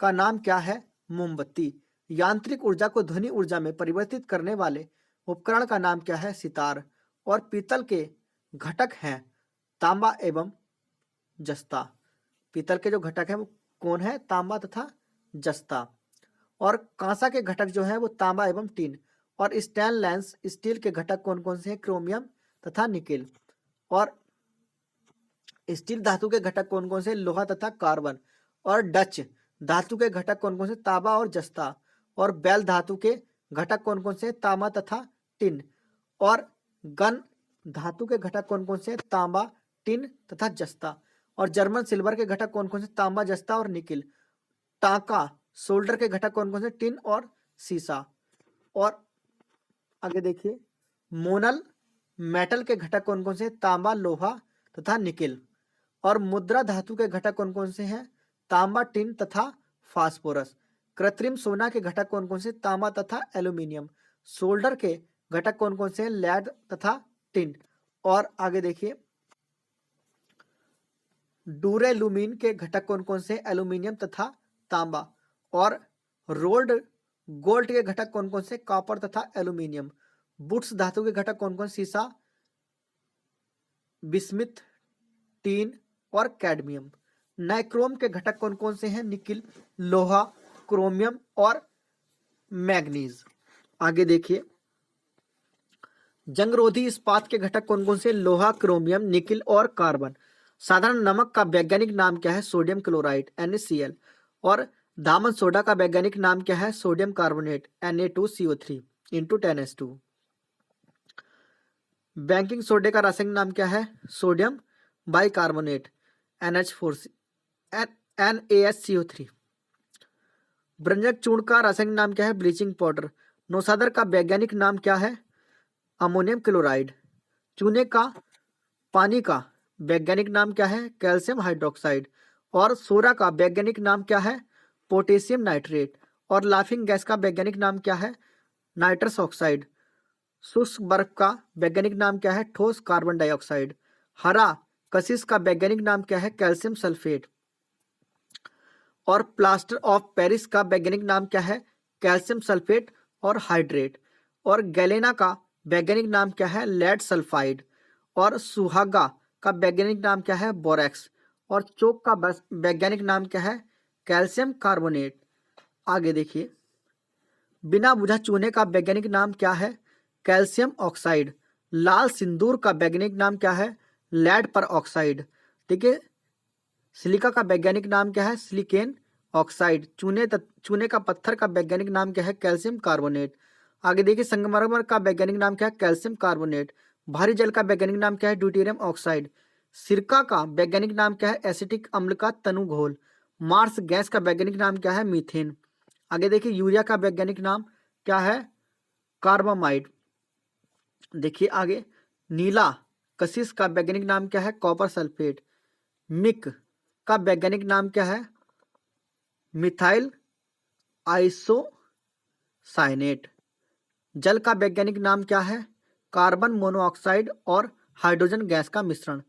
का नाम क्या है? मोमबत्ती। यांत्रिक ऊर्जा को ध्वनि ऊर्जा में परिवर्तित करने वाले उपकरण का नाम क्या है? सितार। और पीतल के घटक हैं तांबा एवं जस्ता। पीतल के जो घटक हैं वो कौन है? तांबा तथा जस्ता। और कांसा के घटक जो है वो तांबा एवं टीन। और स्टेनलेस स्टील के घटक कौन कौन से हैं? क्रोमियम तथा निकेल। और स्टील धातु के घटक कौन कौन से? लोहा तथा कार्बन। और डच धातु के घटक कौन कौन से? तांबा और जस्ता। और बेल धातु के घटक कौन कौन से? तांबा तथा टिन। और गन धातु के घटक कौन कौन से? तांबा, टिन तथा जस्ता। और जर्मन सिल्वर के घटक कौन कौन से? तांबा, जस्ता और निकिल। टांका सोल्डर के घटक कौन कौन से? टिन और सीसा। और आगे देखिए, मोनल मेटल के घटक कौन कौन से? तांबा, लोहा तथा निकिल। और मुद्रा धातु के घटक कौन कौन से हैं? तांबा, टिन तथा फास्फोरस। कृत्रिम सोना के घटक कौन कौन से? तांबा तथा एल्यूमिनियम। सोल्डर के घटक कौन कौन से हैं? लेड तथा टिन। और आगे देखिए, डूरेलुमीन के घटक कौन कौन से? एल्यूमिनियम तथा तांबा। और रोल्ड गोल्ड के घटक कौन कौन से? कॉपर तथा एल्यूमिनियम। बुट्स धातु के घटक कौन कौन? सीसा, बिस्मिथ, टीन और कैडमियम। नाइक्रोम के घटक कौन कौन से हैं? निकिल, लोहा क्रोमियम और मैग्नीज। आगे देखिए, जंगरोधी इस्पात के घटक कौन कौन से? लोहा, क्रोमियम, निकिल और कार्बन। साधारण नमक का वैज्ञानिक नाम क्या है? Sodium chloride NaCl। और दामन सोडा का वैज्ञानिक नाम क्या है? Sodium carbonate Na2CO3 into 10H2। Banking सोडे का रासायनिक नाम क्या है? Sodium bicarbonate NaSCO3। ब्रंजक चूर्ण का रासायनिक नाम क्या है? Bleaching powder. नौसादर का वैज्ञानिक नाम क्या है? Ammonium chloride. चूने का पानी का वैज्ञानिक नाम क्या है? Calcium hydroxide. और सोरा का वैज्ञानिक नाम क्या है? Potassium nitrate. और लाफिंग गैस का वैज्ञानिक नाम क्या है? Nitrous oxide. शुष्क बर्फ का वैज्ञानिक नाम क्या है? ठोस कार्बन डाइऑक्साइड। हरा कशिश का वैज्ञानिक नाम क्या है? Calcium sulphate. और प्लास्टर ऑफ पेरिस का वैज्ञानिक नाम क्या है? कैल्शियम सल्फेट और हाइड्रेट। और गैलेना का वैज्ञानिक नाम क्या है? Lead sulphide. और सुहागा का वैज्ञानिक नाम क्या है? बोरेक्स। और चोक का वैज्ञानिक नाम क्या है? Calcium carbonate. आगे देखिए, बिना बुझा चूने का वैज्ञानिक नाम क्या है? Calcium oxide. लाल सिंदूर का वैज्ञानिक नाम क्या है? लेड पर ऑक्साइड। ठीक है। सिलिका का वैज्ञानिक नाम क्या है? सिलिकेन ऑक्साइड। चूने का पत्थर का वैज्ञानिक नाम क्या है? Calcium carbonate. आगे देखिए, संगमरमर का वैज्ञानिक नाम क्या है? Calcium carbonate. भारी जल का वैज्ञानिक नाम क्या है? Deuterium oxide. सिरका का वैज्ञानिक नाम क्या है? एसिटिक अम्ल का तनु घोल। मार्स गैस का वैज्ञानिक नाम क्या है? मीथेन। आगे देखिए, यूरिया का वैज्ञानिक नाम क्या है? कार्बामाइड। देखिए आगे, नीला कशिश का वैज्ञानिक नाम क्या है? Copper sulphate. मिक का वैज्ञानिक नाम क्या है? Methyl isocyanate. जल का वैज्ञानिक नाम क्या है? कार्बन मोनोऑक्साइड और हाइड्रोजन गैस का मिश्रण।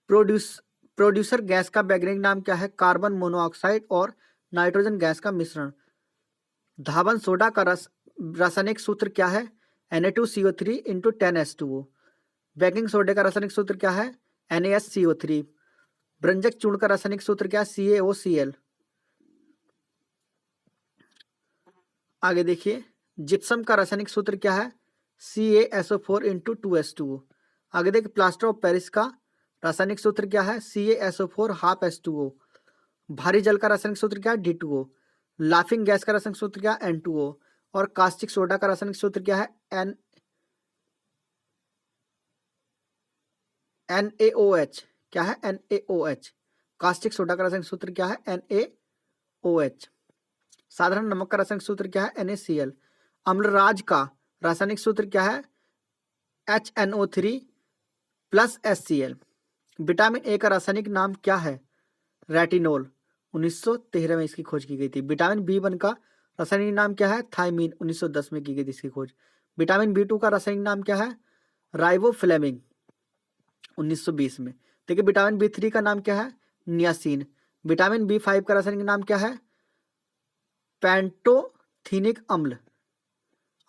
प्रोड्यूसर गैस का वैज्ञानिक नाम क्या है? कार्बन मोनोऑक्साइड और नाइट्रोजन गैस का मिश्रण। धावन सोडा का रासायनिक सूत्र क्या है? Na2CO3 into 10H2O। बेकिंग सोडे का रासायनिक सूत्र क्या है? NaSCO3। ब्रंजक चूर्ण का रासायनिक सूत्र क्या है? CaOCl। आगे देखिए, जिप्सम का रासायनिक सूत्र क्या है? CaSO4 into 2H2O। आगे देखिए, प्लास्टर ऑफ पेरिस का रासायनिक सूत्र क्या है? CaSO4 half H2O। भारी जल का रासायनिक सूत्र क्या है? D2O। लाफिंग गैस का रासायनिक सूत्र क्या है? N2O। और कास्टिक सोडा का रासायनिक सूत्र क्या है? NaOH। क्या है? NaOH। कास्टिक सोडा का रासायनिक सूत्र क्या है? NaOH। साधारण नमक का रासायनिक सूत्र क्या है? NaCl। अम्लराज का रासायनिक सूत्र क्या है? HNO3 plus HCl। Vitamin A का रासायनिक नाम क्या है? रेटिनोल। 1913 में इसकी खोज की गई थी। विटामिन B1 का रासायनिक नाम क्या है? थायमीन। 1910 में की गई थी इसकी खोज। विटामिन B2 का रासायनिक नाम क्या है? राइबोफ्लेविन। 1920 में। देखिए, विटामिन B3 का नाम क्या है? नियासिन। विटामिन B5 का रासायनिक नाम क्या है? पैंटोथेनिक अम्ल।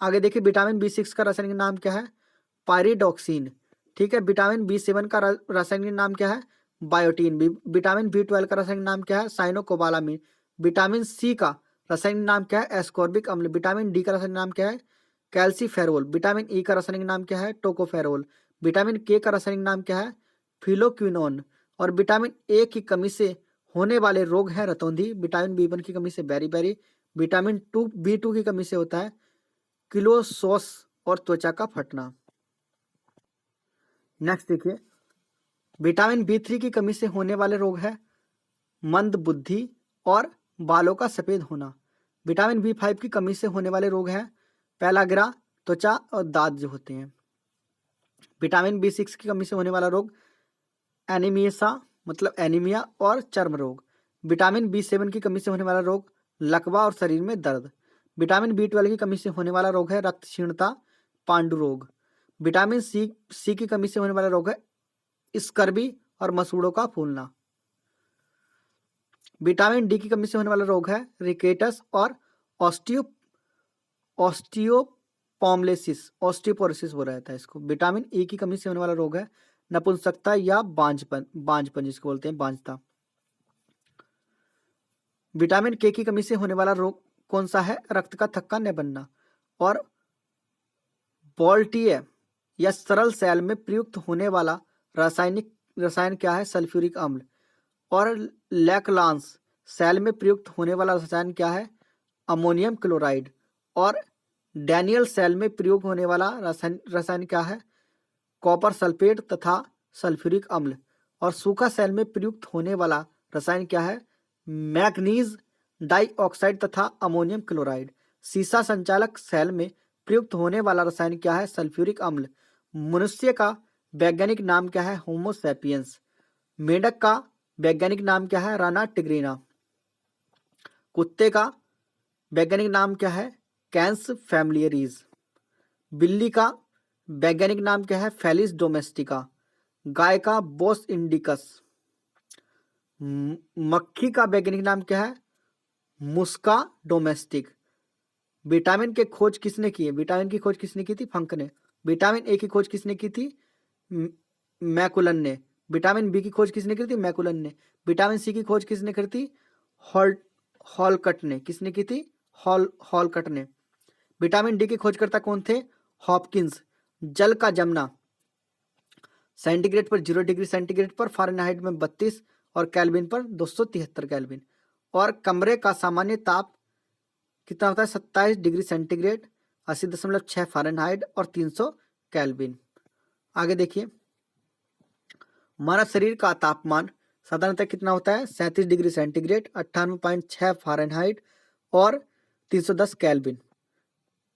आगे देखिए, विटामिन B6 का रासायनिक नाम क्या है? पायरिडॉक्सिन। ठीक है। विटामिन B7 का रासायनिक नाम क्या है? बायोटीन। विटामिन B12 का रासायनिक नाम क्या है? साइनोकोबालामिन। विटामिन C का रासायनिक नाम क्या है? एस्कॉर्बिक अम्ल। विटामिन D का रासायनिक नाम क्या है? कैल्सीफेरोल। विटामिन E का रासायनिक नाम क्या है? टोकोफेरोल। विटामिन K का रासायनिक नाम क्या है? फिलोक्विनोन। और विटामिन A की कमी से होने वाले रोग हैं रतौंधी। विटामिन B1 की कमी से बेरी। विटामिन B2 की कमी से होता है किलोसोस और त्वचा का फटना। नेक्स्ट देखिए, विटामिन B3 की कमी से होने वाले रोग है मंद बुद्धि और बालों का सफेद होना। विटामिन B5 की कमी से होने वाले रोग हैं पेलाग्रा, त्वचा और दांत जो होते हैं। विटामिन B6 की कमी से होने वाला रोग एनीमिया मतलब एनीमिया और चर्म रोग। विटामिन B7 की कमी से होने वाला रोग लकवा और शरीर में दर्द। विटामिन B12 की कमी से होने वाला रोग है रक्त क्षीणता, पांडु रोग। विटामिन सी की कमी से होने वाला रोग है स्कर्वी और मसूड़ों का फूलना। विटामिन डी की कमी से होने वाला रोग है रिकेटस और ऑस्टियोपोरोसिस बोला जाता है इसको। विटामिन ई की कमी से होने वाला रोग है नपुंसकता या बांझपन जिसको बोलते हैं बांझता। विटामिन के की कमी से होने वाला रोग कौन सा है? रक्त का थक्का न बनना। और बोल्टिए या सरल सेल में प्रयुक्त होने वाला रसायन क्या है? सल्फ्यूरिक अम्ल। और लैक्लांस सेल में प्रयुक्त होने वाला रसायन क्या है? Ammonium chloride. और डैनियल सेल में प्रयोग होने वाला रसायन क्या है? कॉपर सल्फेट तथा सल्फ्यूरिक अम्ल। और सूखा सेल में प्रयुक्त होने वाला रसायन क्या है? मैग्नीज डाइऑक्साइड तथा अमोनियम क्लोराइड। सीसा संचालक सेल में प्रयुक्त होने वाला रसायन क्या है? सल्फ्यूरिक अम्ल। मनुष्य का वैज्ञानिक नाम क्या है? Homo sapiens. मेंढक का वैज्ञानिक नाम क्या है? राना टिग्रीना। कुत्ते का वैज्ञानिक नाम क्या है? कैंस फैमिलियरीज। बिल्ली का वैज्ञानिक नाम क्या है? Felis domestica. गाय का बोस इंडिकस। मक्खी का वैज्ञानिक नाम क्या है? मुस्का डोमेस्टिक। विटामिन के खोज किसने की है? विटामिन की खोज किसने की थी? फंक ने। विटामिन ए की खोज किसने की थी? मैकुलन ने। विटामिन बी की खोज किसने की थी? मैकुलन ने। विटामिन सी की खोज किसने करी थी? हॉलकट ने। किसने की थी? हॉलकट ने। विटामिन डी के खोजकर्ता कौन थे? हॉपकिंस। जल का जमना सेंटीग्रेड पर 0 डिग्री सेंटीग्रेड पर, फ़ारेनहाइट में 32 और केल्विन पर 273 केल्विन। और कमरे का सामान्य ताप कितना होता है? 27 डिग्री सेंटीग्रेड, 80.6 फ़ारेनहाइट और 300 केल्विन। आगे देखिए, मानव शरीर का तापमान साधारणतः कितना होता है? 37 डिग्री सेंटीग्रेड, 98.6 फ़ारेनहाइट और 310 केल्विन।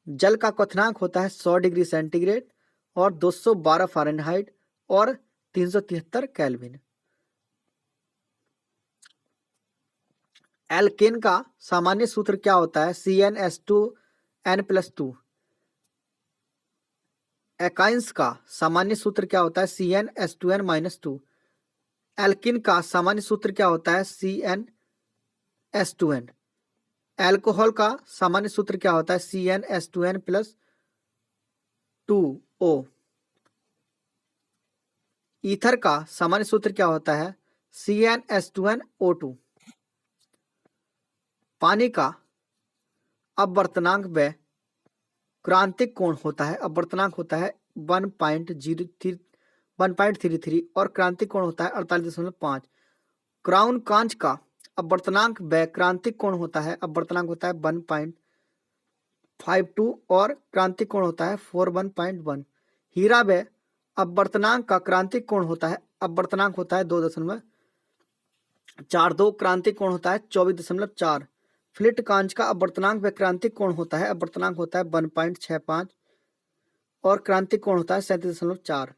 जल का क्वथनांक होता है 100 डिग्री सेंटीग्रेड और 212 फ़ारेनहाइट और 373 केल्विन। एल्केन का सामान्य सूत्र क्या होता है? CnH2n+2। एकाइंस का सामान्य सूत्र क्या होता है? CnH2n-2। एल्किन का सामान्य सूत्र क्या होता है? CnH2n। एल्कोहल का सामान्य सूत्र क्या होता है? CnH2n+2O। ईथर का सामान्य सूत्र क्या होता है? CnH2nO2। पानी का अपवर्तनांक व क्रांतिक कोण होता है। अपवर्तनांक होता है 1.33 और क्रांतिक कोण होता है 48.5। क्राउन कांच का अपवर्तनांक व क्रांतिक कोण होता है, अपवर्तनांक होता है 1.52 और क्रांतिक कोण होता है 41.1। हीरा व अपवर्तनांक का क्रांतिक कोण होता है, अपवर्तनांक होता है 2.42, क्रांतिक कोण होता है 24.4। फ्लिट कांच का अपवर्तनांक व क्रांतिक कोण होता है, अपवर्तनांक होता है 1.65 और क्रांतिक कोण होता है 37.4।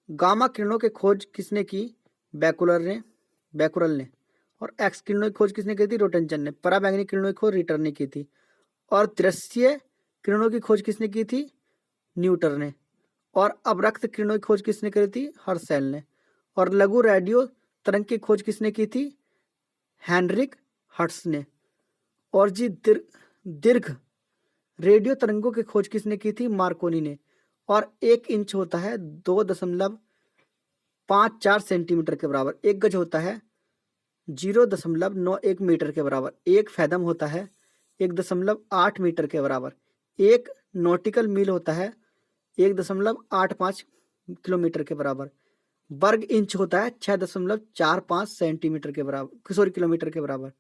गामा किरणों की खोज किसने की? बैकुरल ने। और एक्स किरणों की खोज किसने की थी? रोटेंचन ने। पराबैंगनी किरणों की खोज रिटर ने की थी। और दृश्य किरणों की खोज किसने की थी? न्यूटर ने। और अवरक्त किरणों की खोज किसने करी थी? हर्सेल ने। और लघु रेडियो तरंग की खोज किसने की थी? हेनरिक हर्ट्ज ने। और जी दीर्घ रेडियो तरंगों की खोज किसने की थी? मार्कोनी ने। और 1 इंच होता है 2.54 सेंटीमीटर के बराबर। 1 गज होता है 0.91 मीटर के बराबर। 1 फैदम होता है 1.8 मीटर के बराबर। 1 नॉटिकल मील होता है 1.85 किलोमीटर के बराबर। वर्ग इंच होता है 6.45 सेंटीमीटर के बराबर, सॉरी किलोमीटर के बराबर।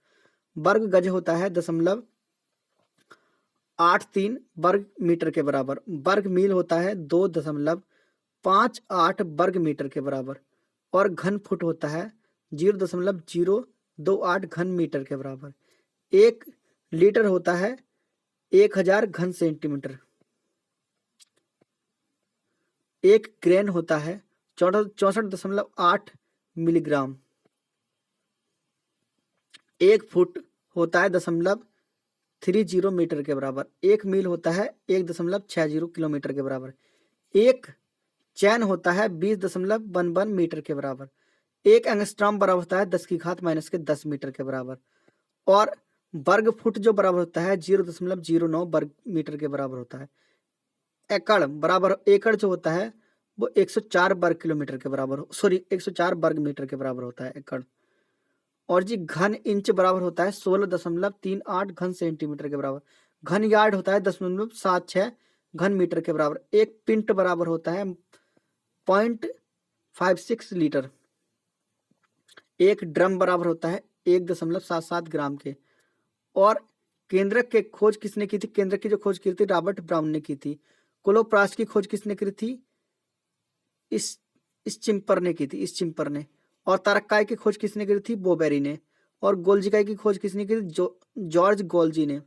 वर्ग गज होता है 0.83 वर्ग मीटर के बराबर। वर्ग मील होता है 2.58 वर्ग मीटर के बराबर। और घन फुट होता है 0.028 घन मीटर के बराबर। 1 लीटर होता है 1000 घन सेंटीमीटर। 1 ग्रेन होता है 64.8 मिलीग्राम। 1 फुट होता है 0.30 मीटर के बराबर। 1 मील होता है 1.60 किलोमीटर के बराबर। 1 चैन होता है 20.11 मीटर के बराबर। 1 एंगस्ट्रॉम बराबर होता है 10⁻⁻10 मीटर के बराबर। और वर्ग फुट जो बराबर होता है 0.09 वर्ग मीटर के बराबर होता है। एकड़ जो होता है वो 104 वर्ग किलोमीटर के बराबर, सॉरी 104 वर्ग मीटर के बराबर होता है एकड़। और जी घन इंच बराबर होता है 16.38 घन सेंटीमीटर के बराबर। घन यार्ड होता है 10.76 घन मीटर के बराबर। एक पिंट बराबर होता है 0.56 लीटर। एक ड्रम बराबर होता है 1.77 ग्राम के। और केंद्रक के खोज किसने की थी? केंद्रक की जो खोज की थी रॉबर्ट ब्राउन ने की थी। क्लोरोप्लास्ट की खोज किसने की थी? इस चिम्पर ने की थी, इस चिम्पर ने। और तारक्काई की खोज किसने की थी? बोबेरी ने। और गोल्जिकाई की खोज किसने की थी? जॉर्ज गोल्जी ने।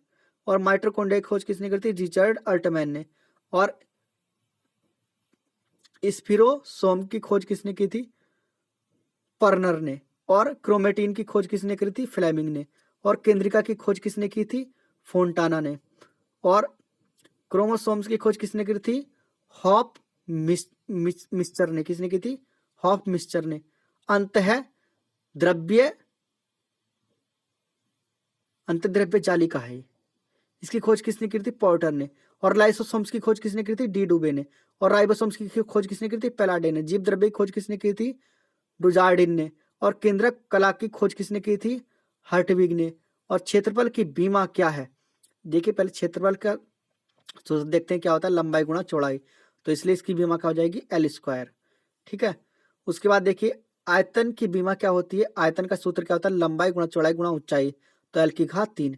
और माइटोकॉन्ड्रिया की खोज किसने की थी? रिचर्ड अल्टमैन ने। और स्पिरोसोम की खोज किसने की थी? पर्नर ने। और क्रोमेटिन की खोज किसने की थी? फ्लेमिंग ने। और केंद्रिका की खोज किसने की थी? फोंटाना ने। और क्रोमोसोम्स की खोज किसने की थी? हॉप मिस्चर ने। किसने की थी? हॉप मिस्चर ने। द्रव्य अंतद्रव्य जालिका है, इसकी खोज किसने की थी? पोर्टर ने। और लाइसोसोम्स की खोज किसने की थी? डी डुबे ने। और राइबोसोम्स की खोज किसने की थी? पेलाडे ने। जीव द्रव्य की खोज किसने की थी? डुजार्डिन ने। और केंद्रक कला की खोज किसने की थी? हर्टविग ने। और क्षेत्रफल की बीमा क्या है? देखिए पहले क्षेत्रफल का तो देखते हैं क्या होता है, लंबाई गुणा चौड़ाई। तो इसलिए इसकी बीमा क्या हो जाएगी? L square. ठीक है। उसके बाद देखिए आयतन की बीमा क्या होती है? आयतन का सूत्र क्या होता है? लंबाई गुणा चौड़ाई गुणा ऊंचाई, तो एल की घात 3।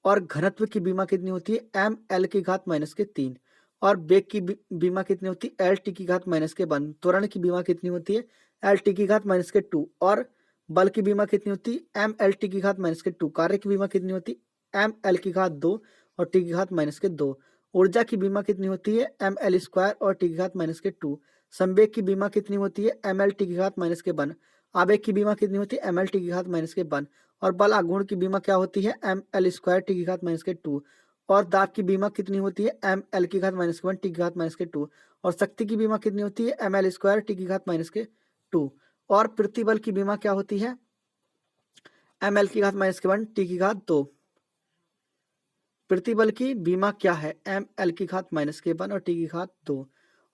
और घनत्व की बीमा कितनी होती है? एम एल की घात -3। और वेग की बीमा कितनी होती है? एल टी की घात -1। त्वरण की बीमा कितनी होती है? एल टी की घात -2। और बल की बीमा कितनी होती है? एम एल टी की घात -2। कार्य की बीमा कितनी होती है? एम एल की घात 2 और टी की घात -2। ऊर्जा की बीमा कितनी होती है? एम एल स्क्वायर और टी की घात -2। संवेग की बीमा कितनी होती है? एम एल टी की घात -1। आवेग की बीमा कितनी होती है? एम एल टी की घात -1। और बल आघूर्ण की बीमा क्या होती है? एम एल स्क्वायर टी की घात -2। और दाब की बीमा कितनी होती है? एम एल की घात -1 टी की घात -2। और शक्ति की बीमा कितनी होती है? एम एल स्क्वायर टी की घात -2। और प्रतिबल की बीमा क्या होती है? एम एल की घात -1 टी की घात 2। प्रतिबल की बीमा क्या है? एम एल की घात -1 और टी की घात 2।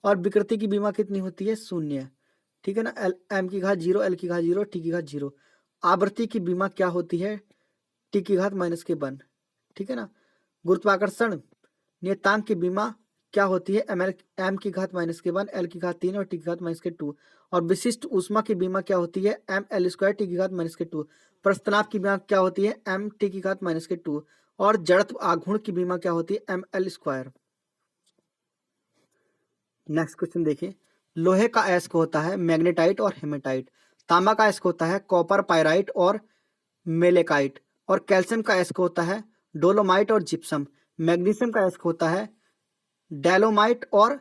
और विकृति की बीमा कितनी होती है? 0। ठीक है ना। एम की घात 0, एल की घात 0, टी की घात 0। आवृत्ति की बीमा क्या होती है? टी की घात -1। ठीक है ना। गुरुत्वाकर्षण नियतांक की बीमा क्या होती है? एम की घात -1, एल की घात 3 और टी की घात -2। और विशिष्ट ऊष्मा की बीमा क्या होती है? एम एल स्क्वायर टी की घात -2। प्रस्तनाभ की बीमा क्या होती है? एम टी की घात -2। और जड़त्व आघूर्ण की बीमा क्या होती है? M L square. Next question देखिए। लोहे का अयस्क होता है मैग्नेटाइट और हेमेटाइट। तांबा का अयस्क होता है कॉपर पाइराइट और मेलेकाइट। और कैल्शियम का अयस्क होता है डोलोमाइट और जिप्सम। मैग्नीशियम का अयस्क होता है डेलोमाइट और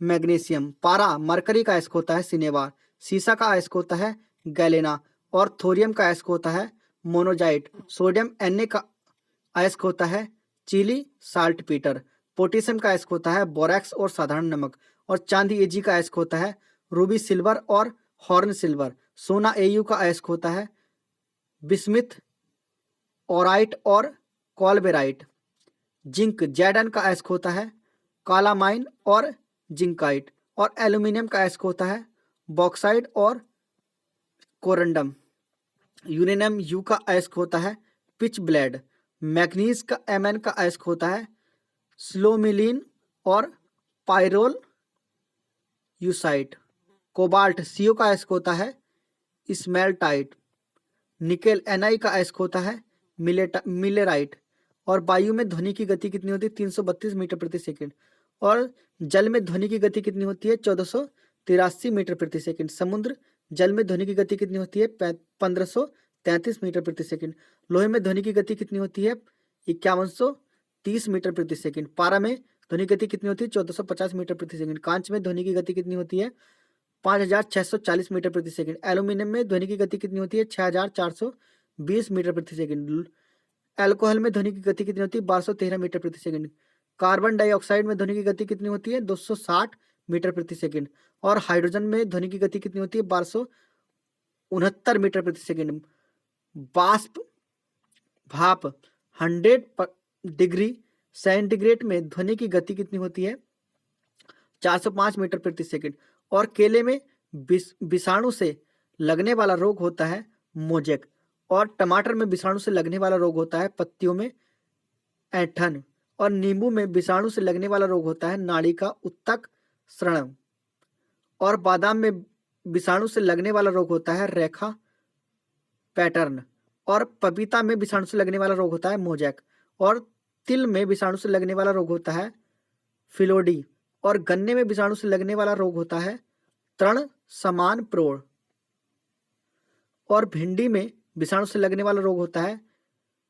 मैग्नीशियम। पारा मरकरी का अयस्क होता है सिनेवार। सीसा का अयस्क होता है गैलेना। और थोरियम का अयस्क होता है मोनोजाइट। सोडियम Na का अयस्क होता है चिली साल्ट पीटर। पोटेशियम का अयस्क होता है बोरैक्स और साधारण नमक। और चांदी Ag का अयस्क होता है रूबी सिल्वर और हॉर्न सिल्वर। सोना Au का अयस्क होता है बिस्मिथ ओराइट और कॉलबेराइट। जिंक Zn का अयस्क होता है कालामाइन और जिंकाइट। और एल्यूमिनियम का अयस्क होता है बॉक्साइड और कोरंडम। यूरेनियम यू का अयस्क होता है पिच ब्लेड। मैग्नीज का Mn का अयस्क होता है स्लोमिलिन और पायरोल यूसाइट। कोबाल्ट CO का अयस्क होता है स्मेल्टाइट। निकेल Na का अयस्क होता है मिलेराइट। और वायु में ध्वनि की गति कितनी होती है? 332 मीटर प्रति सेकंड। और जल में ध्वनि की गति कितनी होती है? 1483 मीटर प्रति सेकंड। समुद्र जल में ध्वनि की गति कितनी होती है? 1533 मीटर प्रति सेकंड। लोहे में ध्वनि की गति कितनी होती है? 5130 मीटर प्रति सेकंड। पारा में ध्वनि की गति कितनी होती है? 1450 मीटर प्रति सेकंड। कांच में ध्वनि की गति कितनी होती है? 5640 मीटर प्रति सेकंड। एल्यूमिनियम में ध्वनि की गति कितनी होती है? 6420 मीटर प्रति सेकंड। अल्कोहल में ध्वनि की गति कितनी होती है? 1213 मीटर प्रति सेकंड। कार्बन डाइऑक्साइड में ध्वनि की गति कितनी होती है? 260 मीटर प्रति सेकंड। और हाइड्रोजन में ध्वनि की गति कितनी होती है? 1269 मीटर प्रति सेकंड। बाष्प भाप 100 डिग्री सेंटीग्रेड में ध्वनि की गति कितनी होती है? 405 मीटर प्रति सेकंड। और केले में विषाणु से लगने वाला रोग होता है मोजेक। और टमाटर में विषाणु से लगने वाला रोग होता है पत्तियों में ऐंठन, और नींबू में विषाणु से लगने वाला रोग होता है नाड़ी का उत्तक स्रणव, और बादाम में विषाणु से लगने वाला रोग होता है रेखा पैटर्न, और पपीता में विषाणु से लगने वाला रोग होता है मोजैक, और तिल में विषाणु से लगने वाला रोग होता है फिलोडी, और गन्ने में विषाणु से लगने वाला रोग होता है तृण समान प्रोड़, और भिंडी में विषाणु से लगने वाला रोग होता है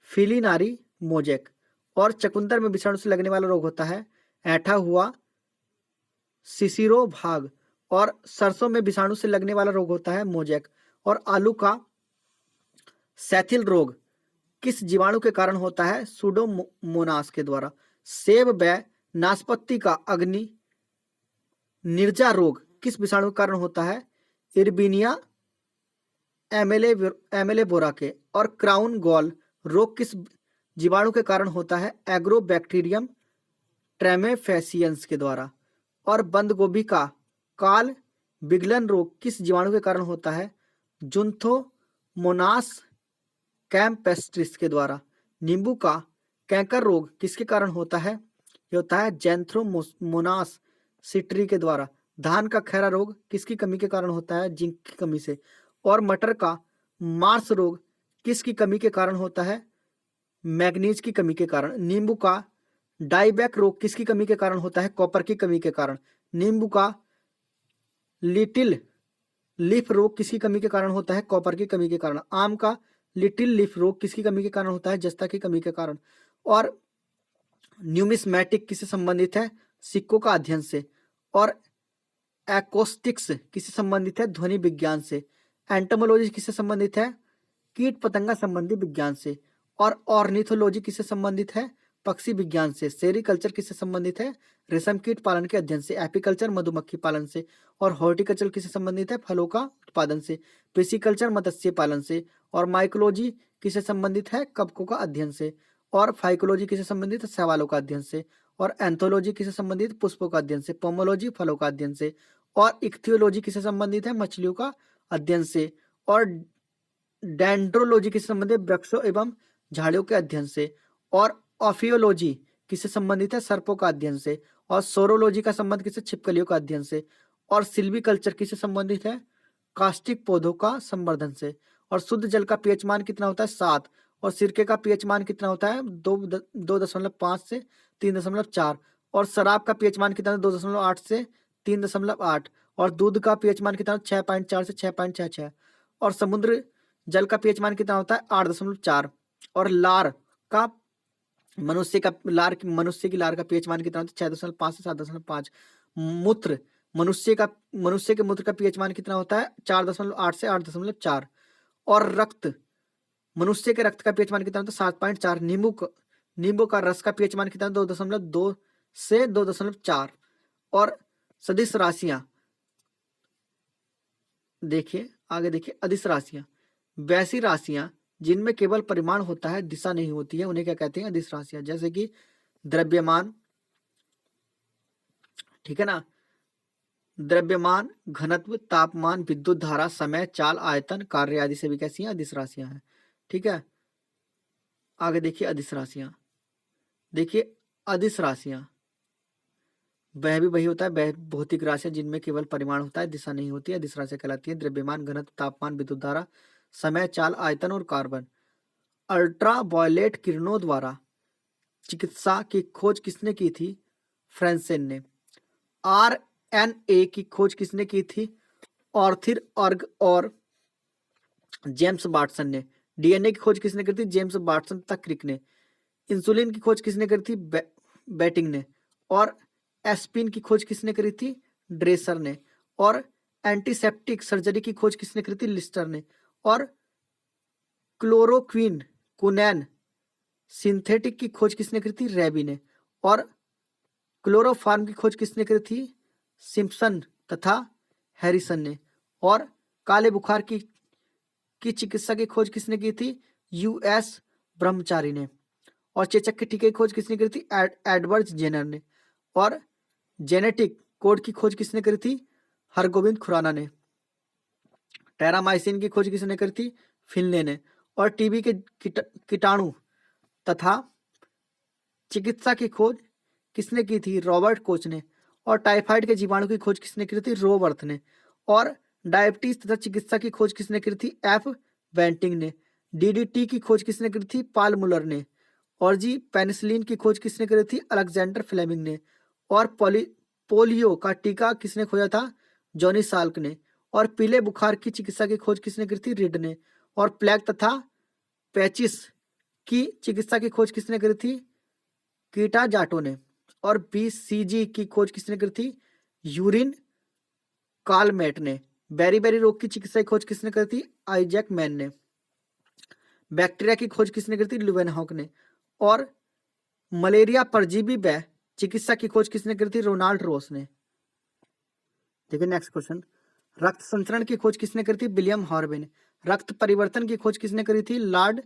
फिलीनारी मोजैक, और चकुंदर में विषाणु से लगने वाला रोग होता है ऐठा हुआ सिसिरो भाग, और सरसों में विषाणु से लगने वाला रोग होता है मोजैक, और आलू का सैथिल रोग किस जीवाणु के कारण होता है सुडोमोनास के द्वारा। सेब व नाशपाती का अग्नि निर्जा रोग किस विषाणु के कारण होता है इर्बिनिया एमेलेबोरा के, और क्राउन गॉल रोग किस जीवाणु के कारण होता है एग्रोबैक्टीरियम ट्रेमेफेसियंस के द्वारा, और बंद गोभी का काल बिगलन रोग किस जीवाणु के कारण होता है जुन्थोमोनास कैम्पेस्ट्रिस के द्वारा। नींबू का कैंकर रोग किसके कारण होता है, ये होता है जैंथ्रोमोनास सिट्री के द्वारा। धान का खैरा रोग किसकी कमी के कारण होता है जिंक की कमी से, और मटर का मार्स रोग किसकी कमी के कारण होता है मैग्नीज की कमी के कारण। नींबू का डाइबैक रोग किसकी कमी के कारण होता है कॉपर की कमी के कारण। नींबू का लिटिल लीफ रोग किसकी कमी के कारण होता है कॉपर की कमी के कारण। आम का लिटिल लीफ रोग किसकी कमी के कारण होता है जस्ता की कमी के कारण। और न्यूमिस्मैटिक किससे संबंधित है सिक्कों का अध्ययन से। और एकोस्टिक्स किससे संबंधित है ध्वनि विज्ञान से। एंटोमोलॉजी किससे संबंधित है कीट पतंगा संबंधी विज्ञान से। और ऑर्निथोलॉजी किससे संबंधित है पक्षी विज्ञान से। सेरिकल्चर किससे संबंधित है रेशम कीट पालन के अध्ययन से। एपीकल्चर मधुमक्खी पालन से। और हॉर्टिकल्चर किससे संबंधित है फलों का उत्पादन से। पिसिकल्चर मत्स्य पालन से। और माइकोलॉजी किससे संबंधित है कवकों का अध्ययन से। और फाइकोलॉजी किससे संबंधित है शैवालों का अध्ययन से। और एंथोलॉजी किससे संबंधित पुष्पों का अध्ययन से। पोमोलॉजी फलों का अध्ययन से। और इक्थियोलॉजी किससे संबंधित है मछलियों का अध्ययन से। और डेंड्रोलॉजी किससे संबंधित है वृक्षों एवं झाड़ियों के अध्ययन से। और ऑफियोलॉजी किससे संबंधित है सर्पों का अध्ययन से। और सोरोलॉजी का संबंध किससे छिपकलियों का अध्ययन से। और सिल्वीकल्चर किससे संबंधित है कास्टिक पौधों का संवर्धन से। और शुद्ध जल का पीएच मान कितना होता है 7। और सिरके का पीएच मान कितना होता है 2.5 से 3.4। और शराब का पीएच मान कितना 2.8 से 3.8। और दूध का पीएच मान कितना 6.4 से 6.66। और समुद्र जल का पीएच मान कितना होता है 8.4। और लार का मनुष्य की लार का पीएच मान कितना होता है 6.5 से 7.5। मूत्र मनुष्य के मूत्र का पीएच मान कितना होता है 4.8 से 8.4। और रक्त मनुष्य के रक्त का पीएच मान कितना होता है 7.4। नींबू का रस का पीएच मान कितना 2.2 से 2.4। और सदिश राशियां देखिए आगे देखिए अदिश राशियां वैसी राशियां जिनमें केवल परिमाण होता है दिशा नहीं होती है उन्हें क्या कहते हैं अदिश राशियां। जैसे कि द्रव्यमान ठीक है ना द्रव्यमान घनत्व तापमान विद्युत धारा समय चाल आयतन कार्य आदि से भी कैसी हैं अदिश राशियां हैं। ठीक है आगे देखिए अदिश राशियां देखिए अदिश राशियां वह भी वही होता है भौतिक राशियां जिनमें केवल परिमाण होता है दिशा नहीं होती है अदिश राशियां कहलाती है। द्रव्यमान घनत्व तापमान विद्युत धारा समय चाल आयतन और कार्बन। अल्ट्रा वायलेट किरणों द्वारा चिकित्सा की खोज किसने की थी फ्रांसेन ने। आरएनए की खोज किसने की थी ऑर्थिर अर्ग और जेम्स वाटसन ने। डीएनए की खोज किसने करी थी जेम्स वाटसन तथा क्रिक ने। इंसुलिन की खोज किसने करी थी बेटिंग ने। और एस्पिन की खोज किसने करी थी ड्रेसर ने। और एंटीसेप्टिक सर्जरी की खोज किसने करी थी लिस्टर ने। और क्लोरोक्विन कुनैन सिंथेटिक की खोज किसने करी थी रेबी ने। और क्लोरोफार्म की खोज किसने करी थी सिम्पसन तथा हैरिसन ने। और काले बुखार की चिकित्सा की खोज किसने की थी यूएस ब्रह्मचारी ने। और चेचक के टीके की खोज किसने करी थी एडवर्ड जेनर ने। और जेनेटिक कोड की खोज किसने करी थी हरगोविंद खुराना ने। टेरामाइसिन की खोज किसने करी थी फिनले ने। और टीबी के कीटाणु तथा चिकित्सा की खोज किसने की थी? रॉबर्ट कोच ने। और टाइफाइड के जीवाणु की खोज किसने की थी? रोबर्थ ने। और डायबिटीज तथा चिकित्सा की खोज किसने की थी? एफ बेंटिंग ने। डीडीटी की खोज किसने की थी? पाल मुलर ने। और जी पेनिसिलिन की खोज किसने करी थी? अलेक्जेंडर फ्लेमिंग ने। और पोलियो का टीका किसने खोजा था? जॉनी साल्क ने। और पीले बुखार की चिकित्सा की खोज किसने करी थी? रिड ने। और प्लेग तथा पैचिस की चिकित्सा की खोज किसने करी थी? कीटा जाटो ने। और बीसीजी की खोज किसने करी थी? यूरिन कालमेट ने। बेरी रोग की चिकित्सा की खोज किसने करी थी? आइजैक मैन ने। बैक्टीरिया की खोज किसने करी थी? लुवेनहॉक ने। और मलेरिया परजीवी व चिकित्सा की खोज किसने करी थी? रोनाल्ड रोस ने। देखिए नेक्स्ट क्वेश्चन, रक्त संचरण की खोज किसने करी थी? विलियम हॉर्वे ने। रक्त परिवर्तन की खोज किसने करी थी? लॉर्ड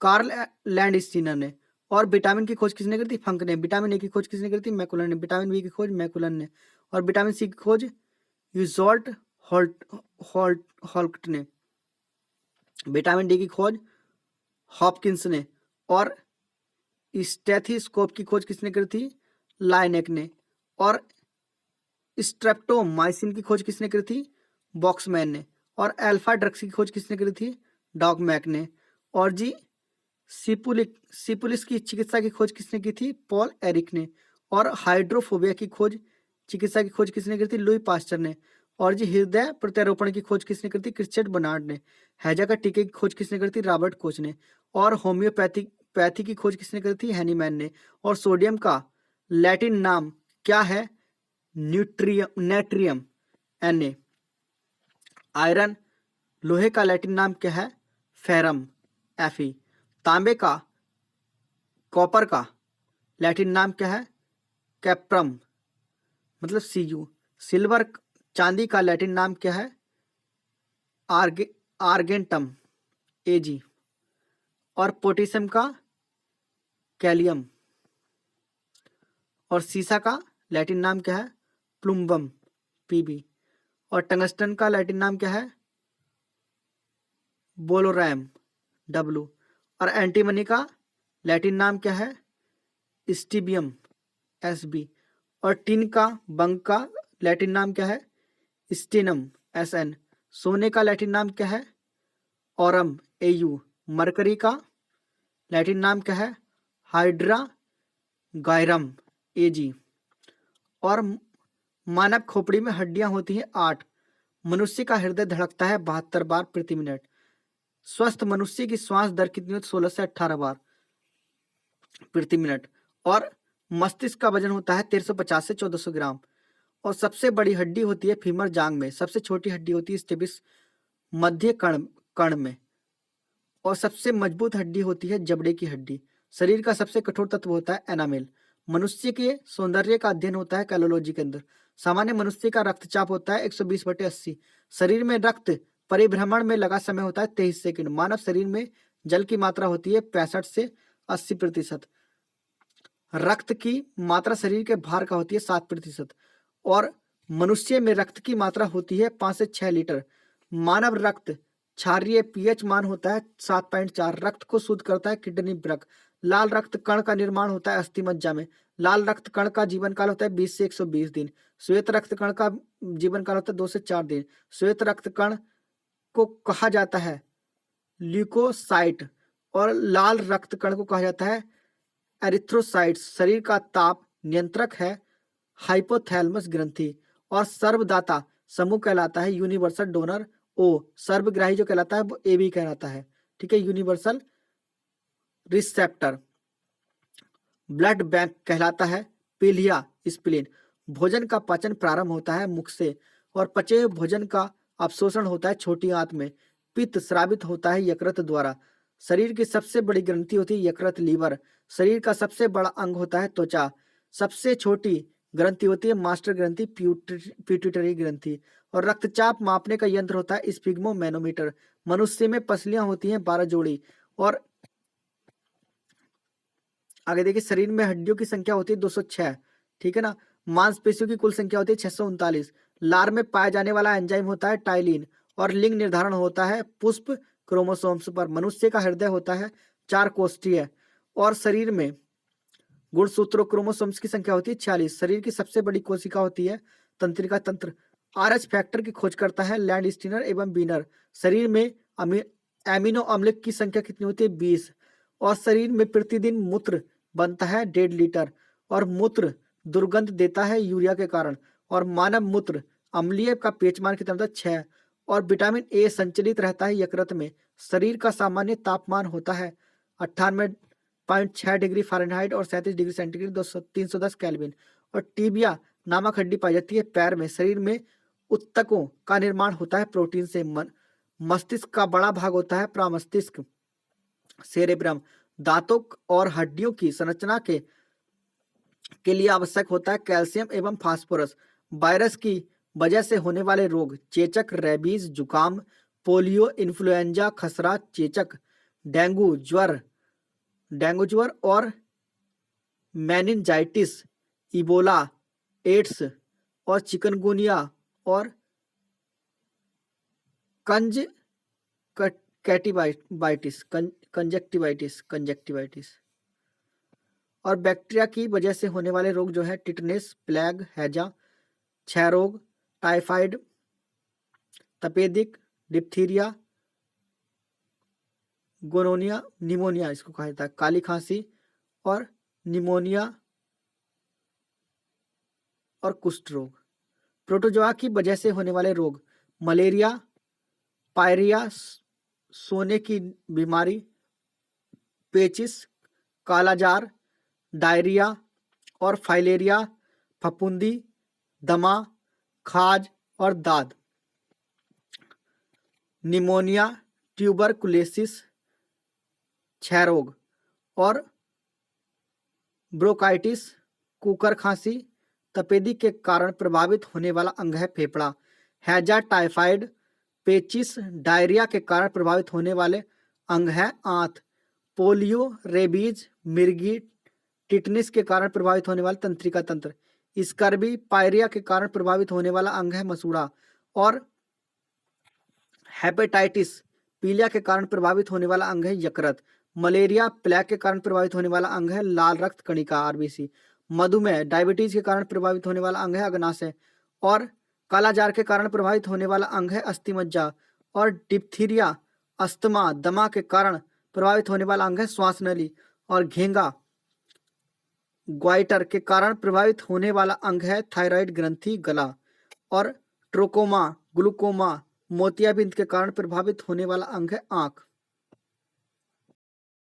कार्ल लैंडस्टीनर ने। और विटामिन की खोज किसने करी थी? फंक ने। विटामिन ए की खोज किसने करी थी? मैकुलन ने। विटामिन बी की खोज मैकुलन ने। और विटामिन सी की खोज यूजॉल्ट हॉल्ट ने। विटामिन डी की खोज हॉपकिंस ने। और स्टेथोस्कोप की खोज किसने करी थी? लाइनेक ने। और स्ट्रेप्टोमाइसिन की खोज किसने करी थी? बॉक्समैन ने। और अल्फा ड्रग्स की खोज किसने करी थी? डॉगमैक ने। और जी सिपुलिस की चिकित्सा की खोज किसने की थी? पॉल एरिक ने। और हाइड्रोफोबिया की खोज चिकित्सा की खोज किसने करी थी? लुई पास्चर ने। और जी हृदय प्रत्यारोपण की खोज किसने करी थी? क्रिश्चियन बर्नार्ड ने। हैजा का टीके की खोज किसने करी थी? रॉबर्ट कोच ने। और होम्योपैथी की खोज किसने करी थी? हैनीमैन ने। और सोडियम का लैटिन नाम क्या है? Natrium Na। आयरन लोहे का लैटिन नाम क्या है? Ferrum Fe। तांबे का कॉपर का लैटिन नाम क्या है? कैप्रम मतलब Cu। सिल्वर चांदी का लैटिन नाम क्या है? आर्गेंटम Ag। और पोटेशियम का कैलियम। और सीसा का लैटिन नाम क्या है? Plumbum Pb। और टंगस्टन का लैटिन नाम क्या है? बोलोरैम W। और एंटीमनी का लैटिन नाम क्या है? Stibium Sb। और टिन का बंक का लैटिन नाम क्या है? Stannum Sn। सोने का लैटिन नाम क्या है? Aurum Au। मरकरी का लैटिन नाम क्या है? Hydrargyrum Ag। और मानव खोपड़ी में हड्डियां होती हैं 8। मनुष्य का हृदय धड़कता है 72 बार प्रति मिनट। स्वस्थ मनुष्य की श्वास दर कितनी होती है? 16 से 18 बार प्रति मिनट। और मस्तिष्क का वजन होता है 1350 से 1400 ग्राम। और सबसे बड़ी हड्डी होती है फीमर जांग में। सबसे छोटी हड्डी होती है स्टेबिस मध्य कर्ण में। और सबसे मजबूत हड्डी होती है जबड़े की हड्डी। शरीर का सबसे कठोर तत्व होता है एनामेल। मनुष्य के सौंदर्य का अध्ययन होता है कैलोलॉजी के अंदर। सामान्य मनुष्य का रक्तचाप होता है 120/80। शरीर में रक्त परिभ्रमण में लगा समय होता है 23 सेकंड। मानव शरीर में जल की मात्रा होती है 65 से 80%। रक्त की मात्रा शरीर के भार का होती है 7%। और मनुष्य में रक्त की मात्रा होती है 5 से 6 लीटर। मानव रक्त क्षारीय पीएच मान होता है 7.4। रक्त को शुद्ध करता है किडनी वृक्क। लाल रक्त कण का निर्माण होता है अस्थि मज्जा में। लाल रक्त कण का जीवन काल होता है 20 से 120 दिन। श्वेत रक्त कण का जीवन काल होता है 2 से 4 दिन। श्वेत रक्त कण को कहा जाता है ल्यूकोसाइट। और लाल रक्त कण को कहा जाता है एरिथ्रोसाइट्स। शरीर का ताप नियंत्रक है हाइपोथैलेमस ग्रंथि। और सर्वदाता समूह कहलाता है यूनिवर्सल डोनर O। सर्वग्राही जो कहलाता है वो AB कहलाता है। ठीक है, यूनिवर्सल रिसेप्टर। ब्लड बैंक कहलाता है पीलिया स्प्लीन। भोजन का पाचन प्रारंभ होता है मुख से। और पचे हुए भोजन का अवशोषण होता है छोटी आंत में। पित्त स्रावित होता है यकृत द्वारा। शरीर की सबसे बड़ी ग्रंथि होती है यकृत लीवर। शरीर का सबसे बड़ा अंग होता है त्वचा। सबसे छोटी ग्रंथि होती है मास्टर ग्रंथि पिट्यूटरी ग्रंथि। और रक्तचाप मापने का यंत्र होता है स्फिग्मोमैनोमीटर। मनुष्य में पसलियां होती हैं 12 जोड़ी। और आगे देखिए शरीर में हड्डियों की संख्या होती है 206। ठीक है ना। मांसपेशियों की कुल संख्या होती है 639। लार में पाया जाने वाला एंजाइम होता है टाइलिन। और लिंग निर्धारण होता है पुष्प क्रोमोसोम्स पर। मनुष्य का हृदय होता है 4 कोष्ठीय और शरीर में गुणसूत्रों क्रोमोसोम्स की संख्या होती है 46। शरीर की सबसे बड़ी कोशिका होती है तंत्रिका तंत्र। आरएच फैक्टर की खोज करता है लैंड स्टीनर एवं बीनर। शरीर में एमिनो अम्ल की संख्या कितनी होती है 20। और शरीर में प्रतिदिन मूत्र बनता है 1.5 लीटर और मूत्र दुर्गंध देता है यूरिया के कारण। और मानव मूत्र अम्लीय का पीएच कितना होता है 6। और विटामिन ए संचलित रहता है यकृत में। शरीर का सामान्य तापमान होता है 98.6 डिग्री फ़ारेनहाइट और 37 डिग्री सेंटीग्रेड 310 केल्विन। और टीबिया नामक हड्डी पाई जाती है पैर में। शरीर में उत्तकों का निर्माण होता है प्रोटीन से। मस्तिष्क का बड़ा भाग होता है प्रामस्तिष्क सेरेब्रम। दांतों और हड्डियों की संरचना के लिए आवश्यक होता है कैल्शियम एवं फास्फोरस। वायरस की वजह से होने वाले रोग चेचक, रेबीज, जुकाम, पोलियो, इन्फ्लुएंजा, खसरा, चेचक, डेंगू ज्वर और मेनिंजाइटिस, इबोला, एड्स और चिकनगुनिया और कंजक्टिवाइटिस और बैक्टीरिया की वजह से होने वाले रोग जो है टिटनेस, प्लेग, हैजा, क्षय रोग, टाइफाइड, तपेदिक, डिप्थीरिया, गोनोनिया, निमोनिया इसको कहा जाता है, काली खांसी और निमोनिया और कुष्ठ रोग। प्रोटोजोआ की वजह से होने वाले रोग मलेरिया, पायरिया, सोने की बीमारी, पेचिस, कालाजार, डायरिया और फाइलेरिया, फफूंदी, दमा, खाज और दाद। निमोनिया, ट्यूबरकुलोसिस, क्षय रोग और ब्रोंकाइटिस, कुकर खांसी, तपेदी के कारण प्रभावित होने वाला अंग है फेफड़ा। हैजा, टाइफाइड, पेचिस, डायरिया के कारण प्रभावित होने वाले अंग है आंत। पोलियो, रेबीज, मिर्गी, टिटनिस के कारण प्रभावित होने वाला तंत्रिका तंत्र। स्कर्वी, पायरिया के कारण प्रभावित होने वाला अंग है मसूड़ा। और हेपेटाइटिस, पीलिया के कारण प्रभावित होने वाला अंग है यकृत। मलेरिया, प्लेग के कारण प्रभावित होने वाला अंग है लाल रक्त कणिका आरबीसी। मधुमेह, डायबिटीज के कारण प्रभावित होने वाला अंग है अग्नाशय। और कालाजार के कारण प्रभावित होने वाला अंग है अस्थिमज्जा। और डिप्थीरिया, अस्थमा, दमा के कारण प्रभावित होने वाला अंग है श्वास नली। और घेंगा, ग्वाइटर के कारण प्रभावित होने वाला अंग है थायराइड ग्रंथि गला। और ट्रोकोमा, ग्लूकोमा, मोतियाबिंद के कारण प्रभावित होने वाला अंग है आंख।